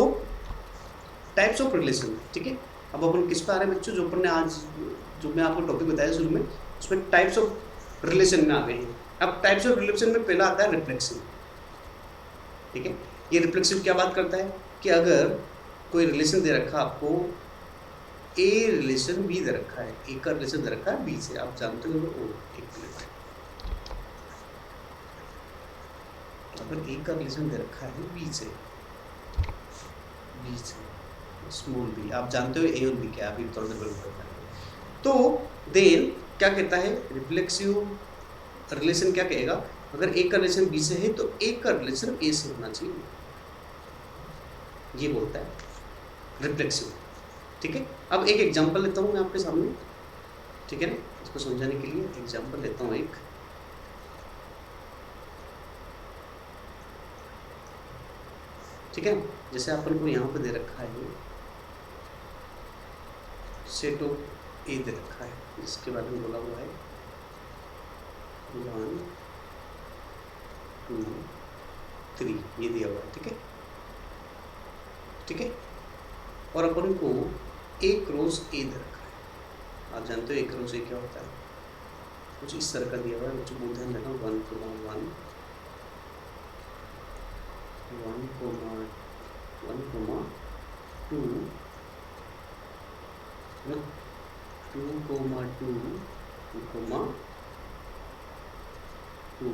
ऑफ रिलेशन। ठीक है, अब अपन किस पर आ रहे हैं बच्चों? जो अपन ने आज जो मैं आपको टॉपिक बताया शुरू में, उसमें टाइप्स ऑफ रिलेशन में आ गए हैं। अब टाइप्स ऑफ रिलेशन में पहला आता है रिफ्लेक्सिव। ठीक है, ये रिफ्लेक्सिव क्या बात करता है कि अगर कोई रिलेशन दे रखा आपको, ए रिलेशन बी दे रखा है, ए का रिलेशन दे रखा है बी से, आप जानते हो। एक मिनट, अगर ए का रिलेशन दे रखा है बी से स्मॉल बी, आप जानते हो ए और बी क्या, अभी थोड़ा सा करता है। तो देन क्या कहता है रिफ्लेक्सिव रिलेशन? क्या कहेगा? अगर ए का रिलेशन बी से है तो ए का रिलेशन ए से होना चाहिए, ये बोलता है रिफ्लेक्सिव। ठीक है, अब एक एग्जांपल लेता हूं मैं आपके सामने। ठीक है ना, इसको समझाने के लिए एग्जांपल लेता हूं एक। ठीक है, जैसे अपन को यहाँ पे दे रखा है सेट ऑफ ए दे रखा है, जिसके बारे में बोला हुआ है 1 2 3, ये दिया हुआ है। ठीक है, ठीक है, और अपन को ए क्रॉस ए दे रखा है। आप जानते हो ए क्रॉस ए क्या होता है? कुछ इस तरह का दिया हुआ है बच्चों, बहुत ध्यान देना। 1 1 1 2 2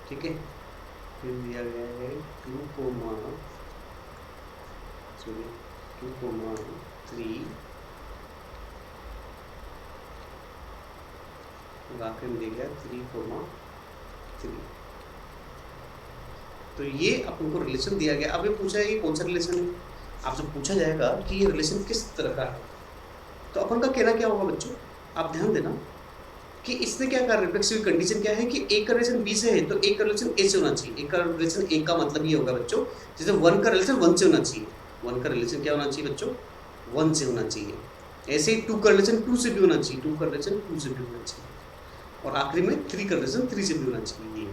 ठीक है, फिर दिया गया है 2 3, आखिर में दिया गया 3 3। तो ये अपन को रिलेशन दिया गया। अब ये पूछा है कि कौन सा रिलेशन है। आपसे पूछा जाएगा कि ये रिलेशन किस तरह का है, तो अपन का कहना क्या होगा बच्चों? आप ध्यान देना कि इसने क्या कहा, रिफ्लेक्सिव कंडीशन क्या है कि ए का रिलेशन बी से है तो ए का रिलेशन ए से होना चाहिए। ए का रिलेशन ए का मतलब ये होगा बच्चों, जैसे 1 का रिलेशन 1 से होना चाहिए। 1 का रिलेशन क्या होना चाहिए बच्चों? 1 से होना चाहिए। ऐसे ही 2 का रिलेशन 2 से भी होना चाहिए, 2 का रिलेशन 2 से भी होना चाहिए, और आखिरी में 3 का रिलेशन 3 से भी होना चाहिए।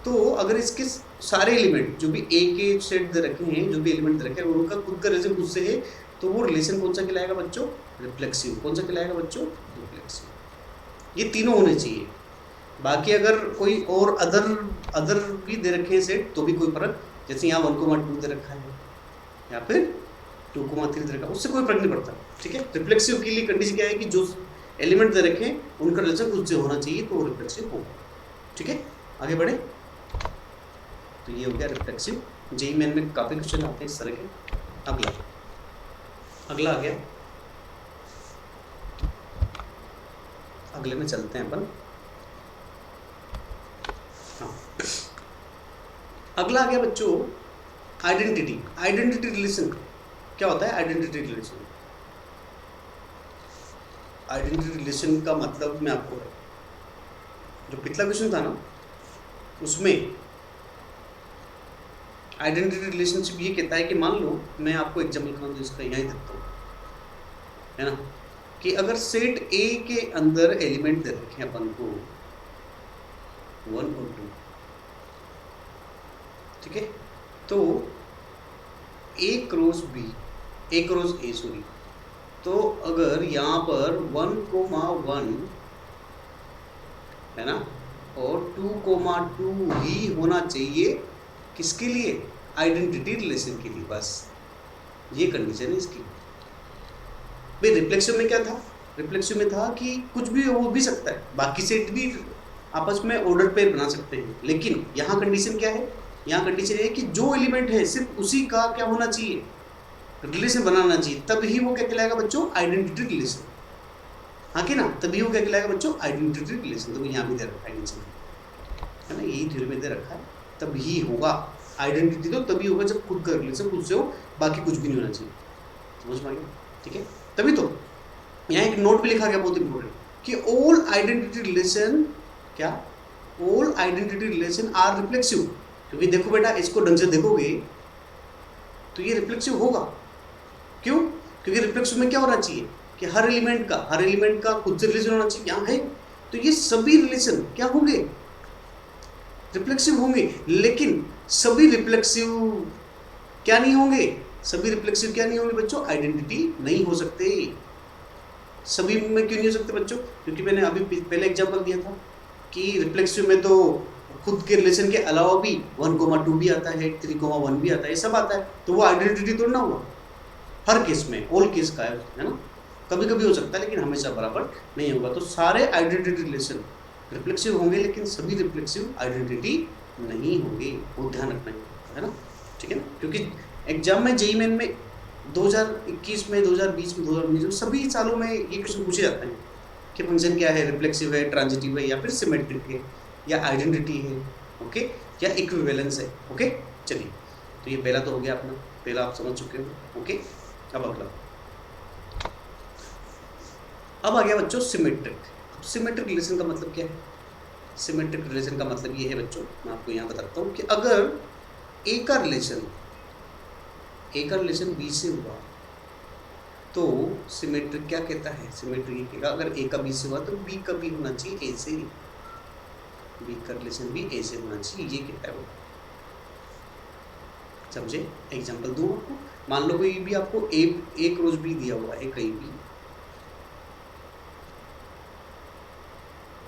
तो अगर इसके सारे एलिमेंट जो भी ए के सेट दे रखे हैं, जो भी एलिमेंट दे रखे हैं, उनका खुद का रिलेशन खुद से है, तो वो रिलेशन कौन सा कहलाएगा बच्चों? रिफ्लेक्सिव। कौन सा कहलाएगा बच्चों? रिफ्लेक्सिव। ये तीनों होने चाहिए। बाकी अगर कोई और अदर भी दे रखे हैं सेट तो भी कोई फर्क, जैसे यहाँ 1,2 दे रखा है या फिर 2,3 दे रखा है, उससे कोई फर्क नहीं पड़ता। ठीक है, रिफ्लेक्सिव के लिए कंडीशन क्या है कि जो एलिमेंट दे रखे हैं उनका रिलेशन खुद से होना चाहिए, तो रिफ्लेक्सिव होगा। ठीक है, आगे बढ़े। तो ये हो गया रिफ्लेक्सिव। जेईई मेन में काफी क्वेश्चन आते हैं इस तरह के। अगला आ गया, अगले में चलते हैं अपन। हाँ, अगला आ गया बच्चों आइडेंटिटी रिलेशन। क्या होता है आइडेंटिटी रिलेशन? आइडेंटिटी रिलेशन का मतलब मैं आपको, जो पिछला क्वेश्चन था ना उसमें आइडेंटिटी रिलेशनशिप ये कहता है कि मान लो मैं आपको एग्जांपल करूँ तो इसका यहाँ ही देता हूँ, है ना, कि अगर सेट ए के अंदर एलिमेंट दे रखे हैं अपन को 1 और 2, ठीक है, तो ए क्रॉस ए सॉरी, तो अगर यहाँ पर 1,1 है ना और 2,2 ही होना चाहिए, किसके लिए? आइडेंटिटी रिलेशन के लिए। बस ये कंडीशन है इसकी। भाई रिफ्लेक्सिव में क्या था? रिफ्लेक्सिव में था कि कुछ भी हो भी सकता है, बाकी सेट भी आपस में ऑर्डर पेयर बना सकते हैं, लेकिन यहाँ कंडीशन क्या है? यहाँ कंडीशन है कि जो एलिमेंट है सिर्फ उसी का क्या होना चाहिए? रिलेशन बनाना चाहिए, तब ही वो क्या कहलाएगा बच्चों? Identity relation. हाँ कि ना, तभी वो क्या कहलाएगा बच्चों? Identity relation. तो यहाँ भी दे रखा है नीचे। है ना, यही थ्योरी में दे रखा है। तभी होगा आइडेंटिटी, तो तभी होगा जब खुद का रिलेशन खुद से हो, बाकी कुछ भी नहीं होना चाहिए। समझ में आ गया? ठीक है, तभी तो यहाँ एक नोट भी लिखा गया बहुत इंपॉर्टेंट कि ऑल आइडेंटिटी रिलेशन, क्या all identity relation are reflexive. क्योंकि देखो बेटा, इसको ढंग से देखोगे तो ये रिफ्लेक्सिव होगा। क्यों? क्योंकि रिफ्लेक्सिव में क्या होना चाहिए कि हर एलिमेंट का खुद से रिलेशन होना चाहिए। यहाँ है तो ये सभी रिलेशन क्या होंगे, रिफ्लेक्सिव होंगे। लेकिन सभी रिफ्लेक्सिव क्या नहीं होंगे, सभी रिफ्लेक्सिव क्या नहीं होंगे बच्चों, आइडेंटिटी नहीं हो सकते। सभी में क्यों नहीं हो सकते बच्चों? क्योंकि मैंने अभी पहले एग्जांपल दिया था कि रिफ्लेक्सिव में तो खुद के रिलेशन के अलावा भी 1,2 भी आता है, 3,1 भी आता है, ये सब आता है, तो वो आइडेंटिटी तो ना हुआ हर केस में, ऑल केस का है ना। कभी कभी हो सकता है लेकिन हमेशा बराबर नहीं होगा। तो सारे आइडेंटिटी रिलेशन रिफ्लेक्सिव होंगे लेकिन सभी रिफ्लेक्सिव आइडेंटिटी नहीं होंगे, वो ध्यान रखना है ना। ठीक है ना, क्योंकि एग्जाम में जेईई मेन में 2021 में, 2020 में, 2019 में, सभी सालों में ये क्वेश्चन पूछे जाते हैं कि फंक्शन क्या है, रिफ्लेक्सिव है, ट्रांजिटिव है, या फिर सिमेट्रिक है, या आइडेंटिटी है, ओके, या इक्विवेलेंस है। ओके, चलिए, तो ये पहला तो हो गया अपना, पहला आप समझ चुके हो। ओके, अब अगला, अब आ गया बच्चों सिमेट्रिक। सिमेट्रिक रिलेशन का मतलब क्या है? सिमेट्रिक रिलेशन का मतलब ये है बच्चों, मैं आपको यहाँ बताता हूँ कि अगर ए का रिलेशन बी से हुआ तो सिमेट्रिक क्या कहता है, सिमेट्रिक कहेगा अगर ए का बी से हुआ तो बी का भी होना चाहिए ए से, बी का रिलेशन भी ए से होना चाहिए, ये कहता है वो। समझे? एग्जांपल दूं आपको, मान लो कोई भी आपको ए क्रॉस बी दिया हुआ है कहीं भी,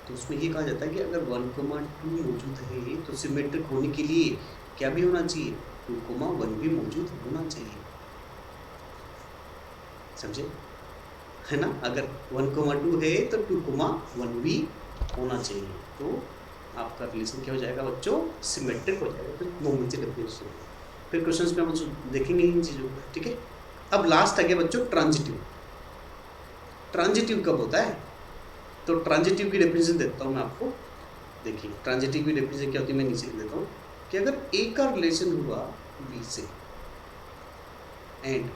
तो उसमें ये कहा जाता है कि अगर 1,2 मौजूद है तो सिमेट्रिक होने के लिए क्या भी होना चाहिए, 2,1 भी मौजूद होना चाहिए। समझे? है ना, अगर 1,2 है तो 2,1 भी होना चाहिए, तो आपका रिलेशन क्या हो जाएगा बच्चों, सिमेट्रिक हो जाएगा। फिर मोमेंट से डेफिनेशन, फिर क्वेश्चंस में हम देखेंगे इन चीज़ों को। ठीक है, अब लास्ट आ गया बच्चों ट्रांजिटिव। ट्रांजिटिव कब होता है? तो ट्रांजिटिव की डेफिनेशन देता हूँ मैं आपको। देखिए ट्रांजिटिव की डेफिनेशन क्या होती है, मैं नीचे लिख देता हूँ कि अगर ए का रिलेशन हुआ बी से एंड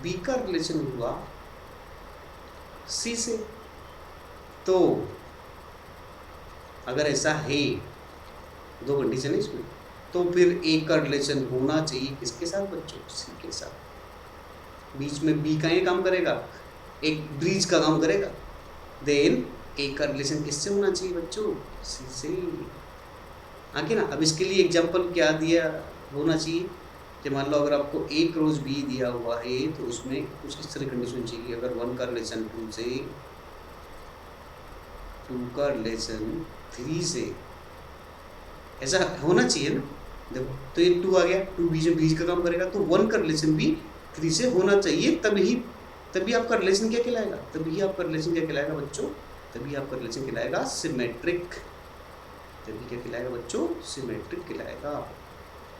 बी का रिलेशन हुआ सी से, तो अगर ऐसा है, दो कंडीशन है इसमें, तो फिर ए का रिलेशन होना चाहिए किसके साथ बच्चों, सी के साथ। बीच में बी का ये काम करेगा, एक ब्रिज का काम करेगा, देन ए का रिलेशन किससे होना चाहिए बच्चों, सी से। आगे ना, अब इसके लिए एग्जांपल क्या दिया होना चाहिए कि मान लो अगर आपको ए क्रॉस बी दिया हुआ है तो उसमें कुछ इस तरह कंडीशन चाहिए, अगर 1 का रिलेशन 2 से, 2 का रिलेशन 3 से, ऐसा होना चाहिए ना। देखो तो ये 2 आ गया, 2 बीच में ब्रिज का काम करेगा, तो 1 का रिलेशन भी 3 से होना चाहिए, तभी आपका रिलेशन क्या कहलाएगा, तभी आपका रिलेशन क्या कहलाएगा बच्चों, तभी आपका रिलेशन कहलाएगा सिमेट्रिक। तभी क्या कहलाएगा बच्चों, सिमेट्रिक कहलाएगा।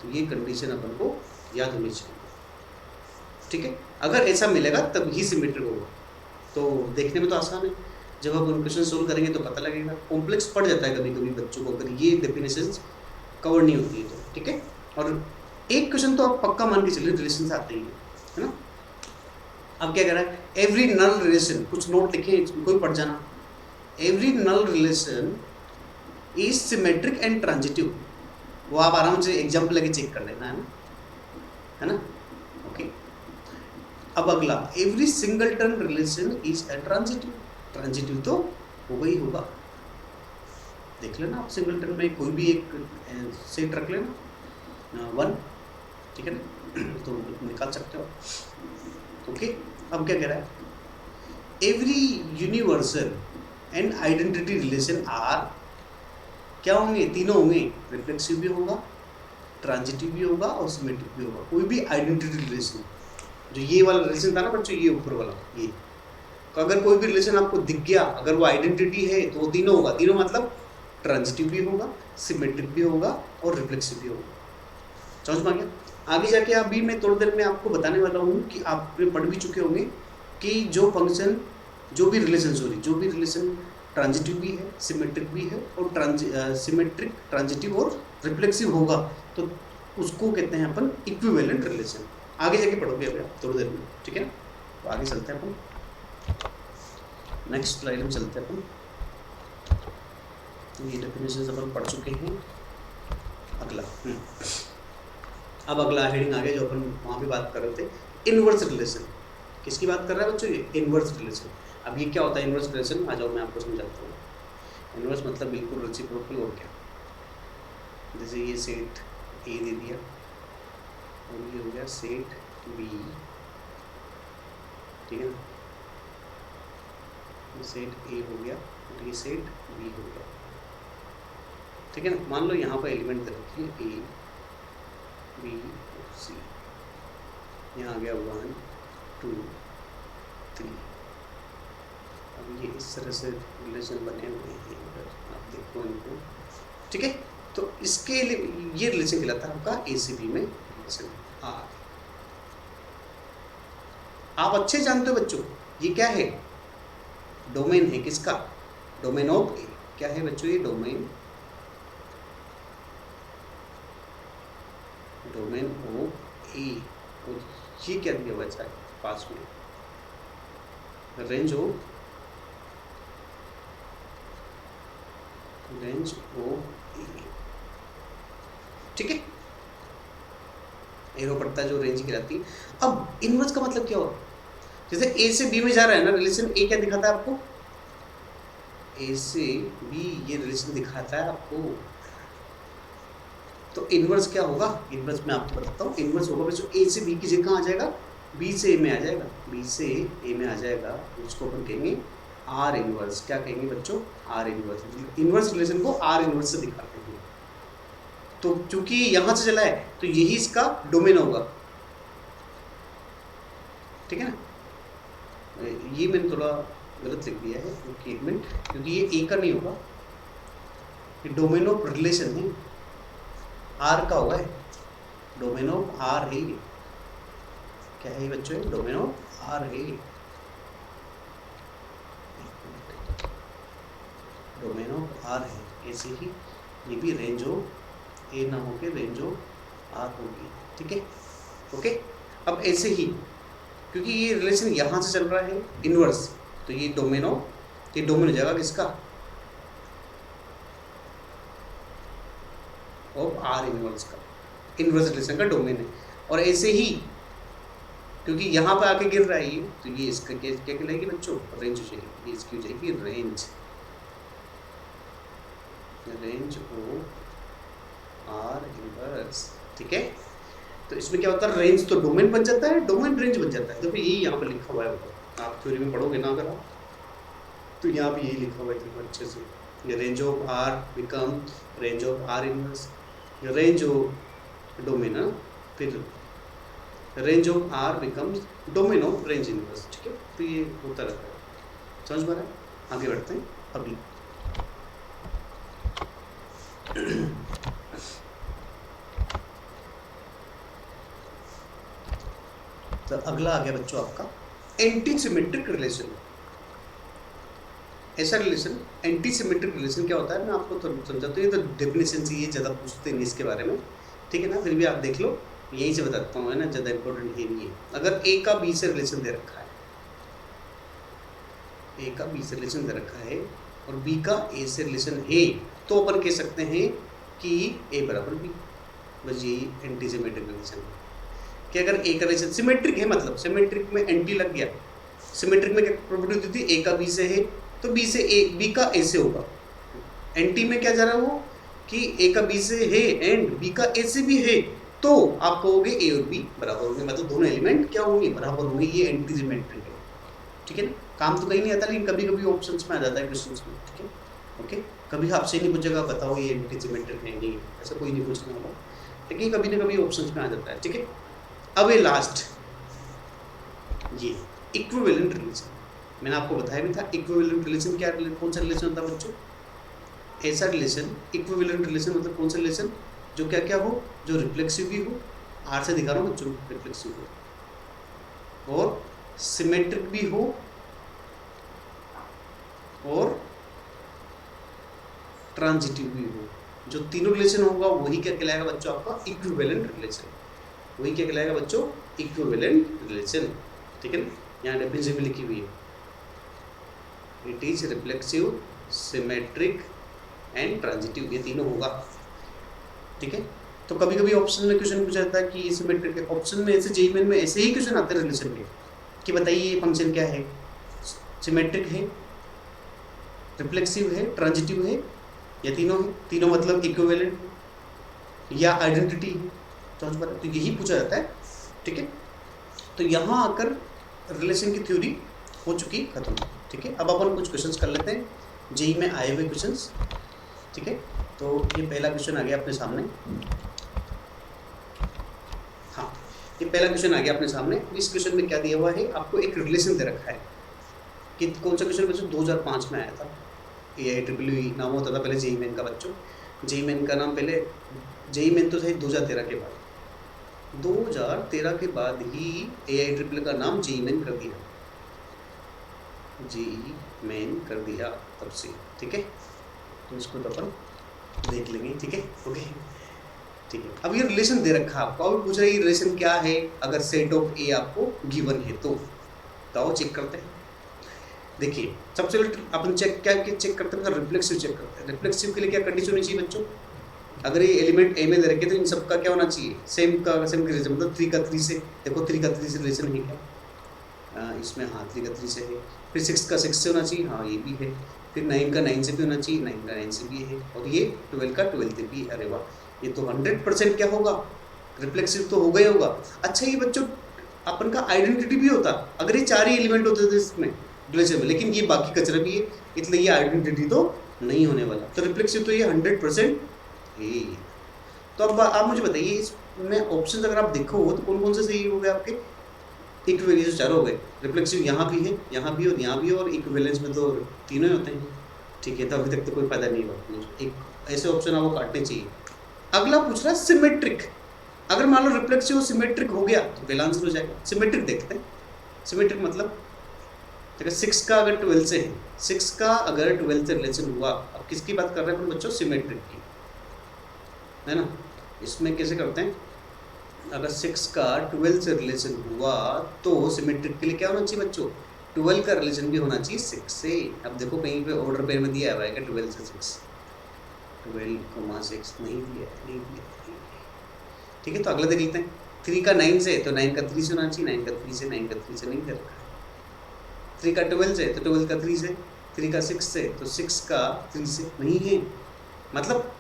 तो ये कंडीशन अपन को याद होनी चाहिए। ठीक है, अगर ऐसा मिलेगा तब ही सिमेट्रिक होगा। तो देखने में तो आसान है, जब अपन क्वेश्चन सोल्व करेंगे तो पता लगेगा। कॉम्प्लेक्स पड़ जाता है कभी कभी बच्चों को अगर ये डेफिनेशन कवर नहीं होती है तो। ठीक है, और एक क्वेश्चन तो आप पक्का मान के चलिए रिलेशन से आते ही है ना। अब क्या कह रहा है, एवरी नल रिलेशन, कुछ नोट लिखे इसको ही पढ़ जाना। Every null relation is symmetric and transitive, वो आप आराम से एग्जाम्पल लेके चेक कर लेना, है ना। ओके, अब अगला, every singleton relation is a transitive. Transitive तो होगा ही होगा, देख लेना आप, सिंगलटन में कोई भी एक सेट रख लेना 1, ठीक है ना, तो निकाल सकते हो। ओके, अब क्या कह रहा है, every universal and identity relation are, क्या होंगे, तीनों होंगे, रिफ्लेक्सिव भी होगा, ट्रांजिटिव भी होगा और सिमेट्रिक भी होगा। कोई भी आइडेंटिटी रिलेशन, जो ये वाला रिलेशन था ना बच्चों, ये ऊपर वाला, ये तो अगर कोई भी रिलेशन आपको दिख गया, अगर वो आइडेंटिटी है तो वो तीनों होगा। तीनों मतलब ट्रांजिटिव भी होगा, सिमेट्रिक भी होगा और रिफ्लेक्सिव भी होगा। समझ में आ गया? आगे जाके अभी मैं थोड़ी देर में आपको बताने वाला हूँ कि आप पढ़ भी चुके होंगे कि जो फंक्शन, जो भी रिलेशन ट्रांजिटिव भी है, सिमेट्रिक भी है, और सिमेट्रिक, ट्रांजिटिव और रिफ्लेक्सिव होगा तो उसको कहते हैं अपन इक्विवेलेंट रिलेशन। आगे जाके पढ़ोगे अभी आप थोड़ी देर में, ठीक है ना। तो आगे चलते हैं अपन, नेक्स्ट स्लाइड में चलते हैं अपन। ये डेफिनेशन अपन पढ़ चुके हैं। अगला अब अगला हेडिंग आ गया जो अपन वहाँ पे बात कर रहे थे, इनवर्स रिलेशन। किसकी बात कर रहा है बच्चों? ये इनवर्स रिलेशन। अब ये क्या होता है इनवर्स रिलेशन? आ जाओ मैं आपको समझाता हूँ। इनवर्स मतलब बिल्कुल रेसिप्रोकल। और क्या, जैसे ये सेट ए दे दिया और ये हो गया सेट बी, ठीक है ना। ये सेट ए हो गया और ये सेट बी हो गया, ठीक है ना। मान लो यहाँ पर एलिमेंट दे रखिए ए बी सी, यहाँ आ गया 1 2 3। अब ये इस तरह से रिलेशन बने हुए हैं, अगर आप देखो इनको, ठीक है। तो इसके लिए ये रिलेशन कहलाता है आपका ए सी बी में रिलेशन। आप अच्छे जानते हो बच्चों, ये क्या है? डोमेन है किसका? डोमेन ऑफ ए। क्या है बच्चों ये? डोमेन ऑफ ए। और ये क्या दिया हुआ है पास में? रेंज ऑफ ए, ठीक है। एरो पड़ता है जो रेंज कहलाती है। अब इनवर्स का मतलब क्या होगा? जैसे ए से बी में जा रहा है ना रिलेशन, ए क्या दिखाता है आपको? ए से बी ये रिलेशन दिखाता है आपको। तो इनवर्स क्या होगा? इनवर्स मैं आपको बताता हूँ। इनवर्स होगा बच्चों ए से बी की जगह कहाँ आ जाएगा? बी से ए में आ जाएगा। बी से ए में आ जाएगा, उसको अपन कहेंगे आर इनवर्स। क्या कहेंगे बच्चों? Are inverse. इनवर्स रिलेशन को आर इनवर्स से दिखाते हैं। तो चूंकि यहां से चला है तो यही इसका डोमेन होगा, ठीक है ना। ये मैंने थोड़ा गलत लिख दिया है क्योंकि ये ए का नहीं होगा, ये डोमेन ऑफ रिलेशन है, आर का होगा। डोमेन ऑफ आर है। क्या है बच्चों? डोमेन ऑफ आर है। डोमेन ऑफ आर है। ऐसे ही ये भी रेंज ऑफ ए ना होके रेंज ऑफ आर होगी, ठीक है। ओके। अब ऐसे ही क्योंकि ये रिलेशन यहां से चल रहा है इनवर्स, तो ये डोमेन हो जाएगा किसका? ऑफ आर इनवर्स का। इनवर्स रिलेशन का डोमेन है। और ऐसे ही क्योंकि यहाँ पे आके गिर रहा है ये, तो ये इसका क्या कहलाएगी बच्चों? रेंज हो जाएगी। ये इसकी हो जाएगी रेंज ऑफ आर इनवर्स, ठीक है। तो इसमें क्या होता है? रेंज तो डोमेन बन जाता है, डोमेन रेंज बन जाता है। तो फिर यही यहाँ पर लिखा हुआ है, आप थ्योरी में पढ़ोगे ना अगर आप, तो यहाँ पे यही लिखा हुआ है देखो अच्छे से। Range of R become range of R inverse, range of domain है, फिर range of R becomes domain of range inverse, ठीक है। तो ये होता रहता है, समझ में आ रहा है? आगे बढ़ते हैं अभी। तो अगला आ गया बच्चों आपका एंटी सिमेट्रिक रिलेशन। ऐसा रिलेशन एंटी सिमेट्रिक रिलेशन क्या होता है मैं आपको समझाता हूँ। ये तो डेफिनेशन से ये ज़्यादा पूछते नहीं इसके बारे में, ठीक है ना। फिर भी आप देख लो, यहीं से बताता हूँ, है ना, ज़्यादा इंपॉर्टेंट ये नहीं है। अगर ए का बी से रिलेशन दे रखा है, ए का बी से रिलेशन दे रखा है और बी का ए से रिलेशन है, तो अपन कह सकते हैं कि ए बराबर बी। बस यही एंटी सिमेट्रिक रिलेशन है कि अगर ए का रिलेशन सिमेट्रिक है, मतलब सिमेट्रिक में एंटी लग गया। सिमेट्रिक में क्या प्रॉपर्टी होती थी? ए का बी से है तो बी से ए, बी का ए से होगा। एंटी में क्या जा रहा है वो कि ए का बी से है एंड बी का ए से भी है, तो आप कहोगे ए और बी बराबर होंगे, मतलब दोनों एलिमेंट क्या होंगे? बराबर होंगे। ये एंटी सिमेट्रिक है, ठीक है ना। काम तो कहीं नहीं आता, लेकिन कभी कभी ऑप्शंस में आ जाता है क्वेश्चंस में, ठीक है। ओके, कभी आपसे नहीं पूछेगा बताओ ये एंटी सिमेट्रिक है नहीं, ऐसा कोई नहीं पूछने वाला, लेकिन कभी ना कभी ऑप्शंस में आ जाता है, ठीक है। अब ये लास्ट, ये इक्विवेलेंट रिलेशन मैंने आपको बताया भी था। इक्विवेलेंट रिलेशन क्या, कौन सा रिलेशन होता है बच्चों? ऐसा रिलेशन, इक्विवेलेंट रिलेशन मतलब कौन सा रिलेशन जो क्या क्या हो, जो रिफ्लेक्सिव भी हो, आर से दिखा रहा हूँ बच्चों, रिफ्लेक्सिव हो और सिमेट्रिक भी हो और ट्रांजिटिव भी हो। जो तीनों रिलेशन होगा वही क्या कहलाएगा बच्चों, आपका इक्विवेलेंट रिलेशन। वही क्या कहलाएगा बच्चों, इक्विवेलेंट रिलेशन। ठीक है ना, यहाँ डेफिनेशन भी लिखी हुई है, it is reflexive, symmetric and transitive, ये तीनों होगा। ठीक है, तो कभी कभी ऑप्शन में क्वेश्चन पूछा जाता है कि सिमेट्रिक, ऑप्शन में ऐसे जेईई में ऐसे ही क्वेश्चन आते हैं रिलेशन के कि बताइए ये फंक्शन क्या है, सिमेट्रिक है, रिफ्लेक्सिव है, ट्रांजिटिव है, या तीनों है, तीनों मतलब इक्विवेलेंट या आइडेंटिटी है, तो यही पूछा जाता है। ठीक है, तो यहाँ आकर रिलेशन की थ्योरी हो चुकी खत्म। ठीक है, अब अपन कुछ क्वेश्चंस कर लेते हैं जेईई में आए हुए क्वेश्चंस। ठीक है, तो ये पहला क्वेश्चन आ गया अपने सामने। हाँ, ये पहला क्वेश्चन आ गया अपने सामने। इस क्वेश्चन में क्या दिया हुआ है, आपको एक रिलेशन दे रखा है कि कौन सा क्वेश्चन बच्चों 2005 में आया था, AIEEE नाम होता था पहले जेईई मेन का बच्चों। जेईई मेन का नाम पहले, जेईई मेन तो था 2013 के बाद, 2013 के बाद ही AIEEE का नाम जेईई मेन कर दिया, जेईई मेन कर दिया तब से। ठीक है, तो इसको तो अपन देख लेंगे। ठीक है, ओके, ठीक है। अब ये रिलेशन दे रखा है आपको, अब पूछ रहा है ये रिलेशन क्या है, अगर सेट ऑफ ए आपको गिवन है तो आओ चेक करते हैं। देखिए, सबसे पहले अपन चेक चेक करते हैं, रिफ्लेक्सिव चेक करते हैं। रिफ्लेक्सिव के लिए क्या कंडीशन होनी चाहिए बच्चों, अगर ये एलिमेंट ए में दे रखे तो इन सबका क्या होना चाहिए, सेम रिलेशन, मतलब 3 का 3 से, देखो 3 का 3 से रिलेशन है क्या, इसमें हाँ 3 का 3 से है, फिर 6 का 6 से होना चाहिए, हाँ ये भी है, फिर 9 का 9 से भी होना चाहिए, 9 का 9 से भी है, और ये 12 का 12 से भी है। अरे वाह, ये तो 100% क्या होगा, रिफ्लेक्सिव तो होगा ही होगा। अच्छा, ये बच्चों अपन का आइडेंटिटी भी होता अगर ये 4 ही एलिमेंट होते थे इसमें रिलेशन में, लेकिन ये बाकी कचरा भी है, इसलिए ये आइडेंटिटी तो नहीं होने वाला, तो रिफ्लेक्सिव तो ये 100% है। तो अब आप मुझे बताइए, इसमें ऑप्शन अगर आप देखो तो कौन कौन से सही हो गए आपके, इक्विवेलेंस 4 हो गए, रिफ्लेक्सिव यहाँ भी है, यहाँ भी और यहाँ भी, और इक्विवेलेंस में तो तीनों ही होते हैं। ठीक है, तो अभी तक तो कोई फायदा नहीं हुआ, एक ऐसे ऑप्शन आपको काटने चाहिए। अगला पूछ रहा है सिमेट्रिक, अगर मान लो रिफ्लेक्सिव सिमेट्रिक हो गया तो पहला आंसर हो जाएगा। सिमेट्रिक देखते हैं, सिमेट्रिक मतलब देखो 6 का अगर 12 से है, 6 का अगर 12 से रिलेशन हुआ, अब किसकी बात कर रहे हैं बच्चों, सिमेट्रिक की, है ना। इसमें कैसे करते हैं, अगर 6 का 12 से रिलेशन हुआ तो सिमेट्रिक के लिए क्या होना चाहिए बच्चों, 12 का रिलेशन भी होना चाहिए 6 से। अब देखो कहीं पे ऑर्डर पेयर में दिया हुआ है क्या 12 से 6, 12,6 नहीं दिया, नहीं दिया। ठीक है, तो अगला देख लेते हैं, 3 का 9 से तो 9 का 3 से होना चाहिए, 9 का 3 से, 9 का 3 से नहीं दे रखा है। 3 का 12 से तो 12 का 3 से, 3 का 6 से तो 6 का 3 से नहीं है। मतलब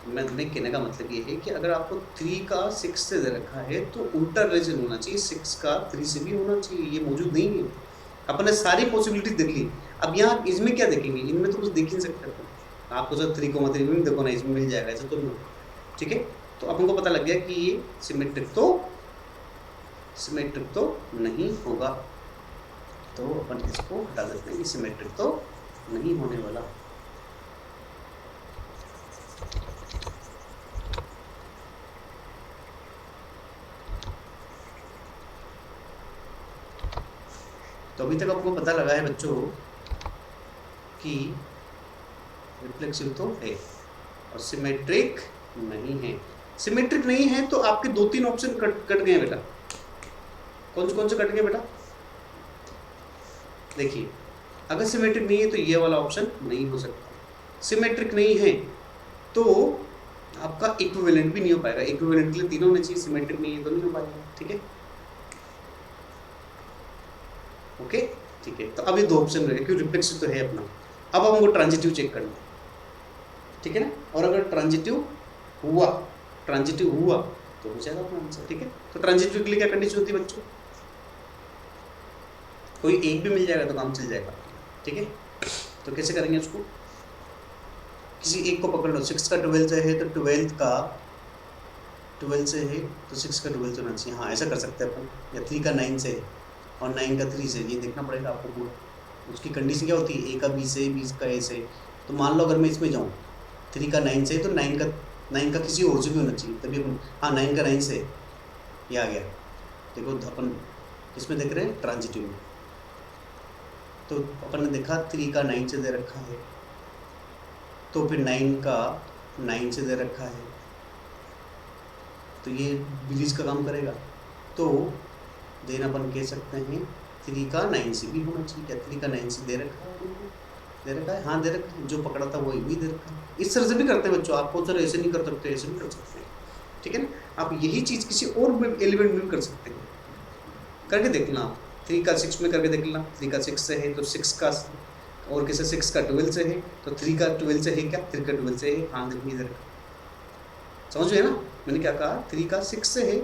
मैं कहने का मतलब ये है कि अगर आपको 3 का 6 से दे रखा है तो उल्टा रिलेशन होना चाहिए, 6 का 3 से भी होना चाहिए, ये मौजूद नहीं है। अपन ने सारी पॉसिबिलिटी देख ली, अब यहाँ इसमें क्या देखेंगे, इनमें तो कुछ देख ही नहीं सकते आपको, सर 3,3 में देखो ना, इसमें मिल जाएगा ऐसा तो नहीं। ठीक है, तो अपन को पता लग गया कि ये सिमेट्रिक तो नहीं होगा, तो अपन इसको हटा देते हैं, सिमेट्रिक तो नहीं होने वाला। तो अभी तक आपको पता लगा है बच्चों कि रिफ्लेक्सिव तो है और सिमेट्रिक नहीं है। सिमेट्रिक नहीं है तो आपके 2-3 ऑप्शन कट गए बेटा। कौन से कट गए बेटा, देखिए, अगर सिमेट्रिक नहीं है तो ये वाला ऑप्शन नहीं हो सकता, सिमेट्रिक नहीं है तो आपका इक्विवेलेंट भी नहीं हो पाएगा, इक्विवेलेंट के लिए तीनों होने चाहिए, सिमेट्रिक नहीं है तो नहीं हो पाएगा। ठीक है, ओके, ठीक है, तो अभी 2 ऑप्शन रहे क्योंकि रिफ्लेक्सिव तो है अपना। अब हमको ट्रांजिटिव चेक करना है, ठीक है ना, और अगर ट्रांजिटिव हुआ तो हो जाएगा अपना आंसर। ठीक है, तो ट्रांजिटिव के लिए क्या कंडीशन होती है बच्चों, कोई एक भी मिल जाएगा तो काम चल जाएगा। ठीक है, तो कैसे करेंगे उसको, किसी एक को पकड़ लो, 6 का 12 से है तो 12 का 12 से है तो 6 का 12 से होना चाहिए, हाँ ऐसा कर सकते हैं अपन, या 3 का 9 से है और 9 का 3 से, ये देखना पड़ेगा आपको पूरा, उसकी कंडीशन क्या होती है, ए का बी से, बी का ए से। तो मान लो अगर मैं इसमें जाऊँ 3 का 9 से तो 9 का किसी और से भी होना चाहिए, तभी अपन, हाँ 9 का 9 से ये आ गया। देखो अपन इसमें देख रहे हैं ट्रांजिटिव में, तो अपन ने देखा 3 का 9 से दे रखा है, तो फिर 9 का 9 से दे रखा है, तो ये ब्रिज का काम करेगा। तो देन अपन कह सकते हैं 3 का 9 से भी होना चाहिए। क्या 3 का 9 से दे रखा है? दे रखा है, हाँ दे रखा है, जो पकड़ा था वही भी दे रखा है। इस तरह से भी करते हैं बच्चों, आपको सर ऐसे नहीं कर सकते, ऐसे भी कर सकते हैं, ठीक है ना। आप यही चीज़ किसी और एलिमेंट में कर सकते हैं, करके देख लेना। 3 का 6 में करके देख लेना। 3 का 6 से है तो 6 का, और किसे 6 का 12 से है, तो 3 का 12 से है क्या? 3 का 12 से है, हाँ देखिए इधर समझ गए ना मैंने क्या कहा? 3 का 6 से है,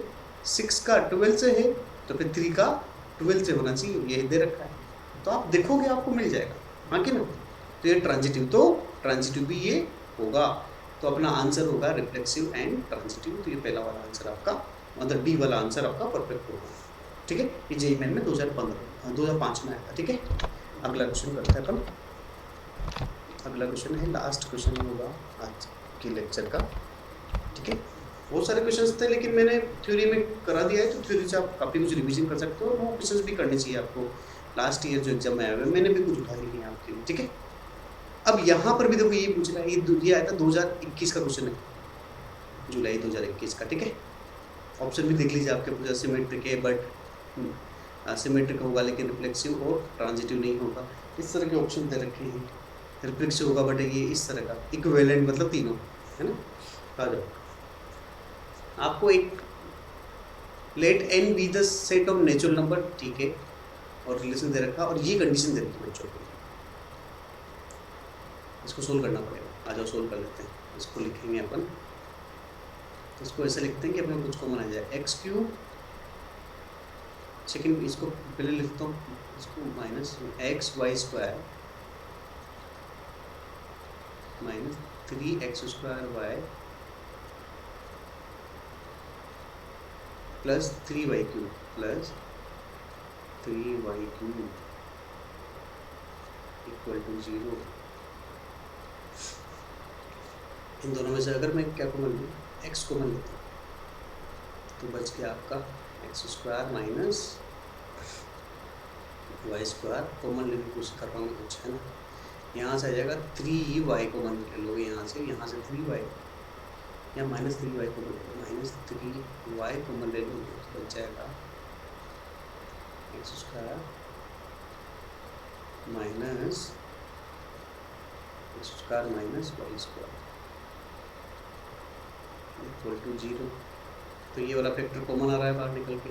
6 का 12 से है, तो फिर 3 का 12 से होना चाहिए, ये दे रखा है। तो आप देखोगे आपको मिल जाएगा, हाँ कि ना। तो ये ट्रांजिटिव, तो ट्रांजिटिव भी ये होगा। तो अपना आंसर होगा रिफ्लेक्सिव एंड ट्रांजिटिव। तो ये पहला वाला आंसर आपका, मतलब डी वाला आंसर आपका परफेक्ट होगा, ठीक है। ये जेईई मेन में 2005 में आया था, ठीक है। अगला क्वेश्चन करते हैं अपन। अगला क्वेश्चन है, लास्ट क्वेश्चन होगा आज के लेक्चर का, ठीक है। बहुत सारे क्वेश्चंस थे लेकिन मैंने थ्योरी में करा दिया है, तो थ्योरी से आप काफ़ी कुछ रिवीजन कर सकते हो, और वो क्वेश्चंस भी करने चाहिए आपको। लास्ट ईयर जो एग्जाम में आए हुए मैंने भी कुछ उठा लिए हैं आपके लिए, ठीक है। अब यहाँ पर भी देखो ये पूछ रहा है, ये आया था 2021 का क्वेश्चन है, जुलाई 2021 का, ठीक है। ऑप्शन भी देख लीजिए आपके पूरा सिमेट्रिक है, बट सिमेट्रिक होगा लेकिन रिफ्लेक्सिव और ट्रांजिटिव नहीं होगा। इस तरह के ऑप्शन दे रखे हैं। रिफ्लेक्सिव होगा बट ये इस तरह का इक्विवेलेंट, मतलब तीनों, है ना। आ जाओ, आपको एक let N be the set of natural number, ठीक है, और रिलेशन दे रखा, और ये कंडीशन दे रखी बच्चों को, इसको सोल्व करना पड़ेगा। आ जाओ सोल्व कर लेते हैं। इसको लिखेंगे अपन, इसको ऐसे लिखते हैं कि अपने कुछ कॉमन आ जाए, एक्स क्यूब, सेकेंड इसको पहले लिखता हूँ, इसको minus x y square minus 3x² y plus 3y³ plus 3y³ equal to 0। इन दोनों में से अगर मैं क्या कॉमन लूँ, x कॉमन लेता हूँ, तो बच गया आपका x² माइनस y²। कॉमन लेने की कोशिश कर रहा हूँ कुछ, है ना। यहाँ से आ जाएगा 3y कॉमन ले लोगे, यहाँ से 3y, या माइनस 3y कॉमन ले लो, माइनस 3y कॉमन ले लो, तो बच जाएगा x² minus x² minus y² equal to 0। तो ये वाला फैक्टर कॉमन आ रहा है बाहर निकल के,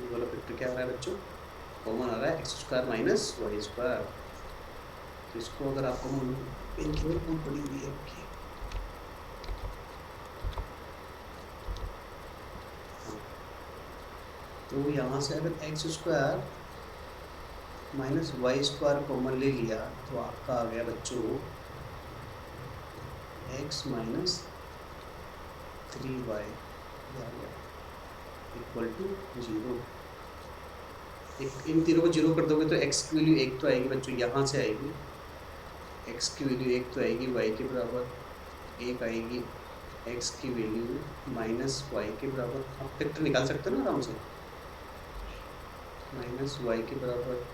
ये वाला फैक्टर क्या आ रहा है बच्चों, कॉमन आ रहा है x² माइनस y²। तो इसको अगर आपको पेन की बहुत बड़ी हुई है आपकी, तो यहाँ से अगर x² माइनस y² कॉमन ले लिया, तो आपका आ गया बच्चों x minus 3y equal to 0। इन तीनों को 0 कर दोगे तो x की वैल्यू 1 तो आएगी बच्चों, यहाँ से आएगी x की वैल्यू 1 तो आएगी, y के बराबर 1 आएगी, x की वैल्यू माइनस y के बराबर, आप फैक्टर निकाल सकते हो ना आराम से, माइनस y के बराबर,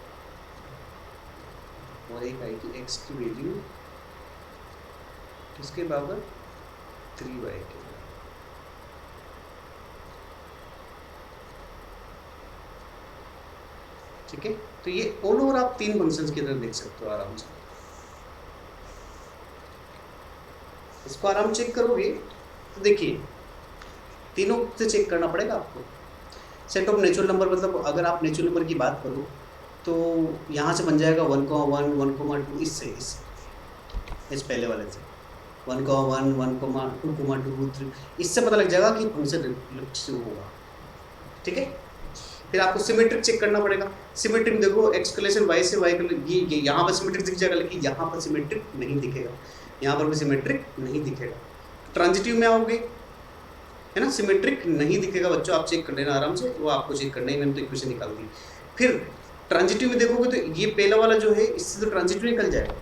और 1 आएगी x की वैल्यू किसके बराबर, 3y के। ठीक है, तो ये ऑल ओवर आप 3 फंक्शंस की तरह देख सकते हो आराम से। इसको आराम चेक करोगे तो देखिए तीनों से चेक करना पड़ेगा आपको। सेट ऑफ नेचुरल नंबर, मतलब अगर आप नेचुरल नंबर की बात करो तो यहाँ से बन जाएगा 1,1, 1,2, इससे इस पहले वाले से 1,1, 1,2, 2, 3, इससे पता लग जाएगा कि फंक्शन रिफ्लेक्सिव होगा। ठीक है, फिर आपको सिमेट्रिक चेक करना पड़ेगा। सिमेट्रिक देखो एक्सक्लेशन y से y ये यहाँ पर सिमेट्रिक दिख जाएगा, लेकिन यहाँ पर सिमेट्रिक नहीं दिखेगा, यहाँ पर भी सिमेट्रिक नहीं दिखेगा। ट्रांजिटिव में आओगे, है ना, सिमेट्रिक नहीं दिखेगा बच्चों, आप चेक कर लेना आराम से, वो आपको चेक करना ही, मैंने तो इक्वेशन निकाल दी। फिर ट्रांजिटिव में देखोगे तो ये पहला वाला जो है इससे तो ट्रांजिटिव निकल जाएगा,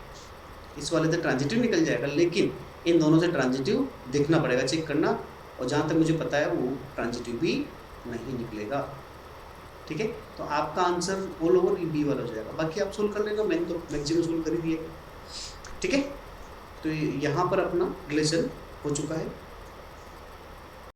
इस वाले से ट्रांजिटिव निकल जाएगा, लेकिन इन दोनों से ट्रांजिटिव देखना पड़ेगा, चेक करना। और जहाँ तक मुझे पता है वो ट्रांजिटिव भी नहीं निकलेगा। ठीक है, तो आपका आंसर ऑल ओवर बी वाला हो जाएगा। बाकी आप सोल्व कर लेना, मैंने तो मैक्सिमम सोल्व कर ही दिया। ठीक है, तो यहाँ पर अपना रिलेशन हो चुका है।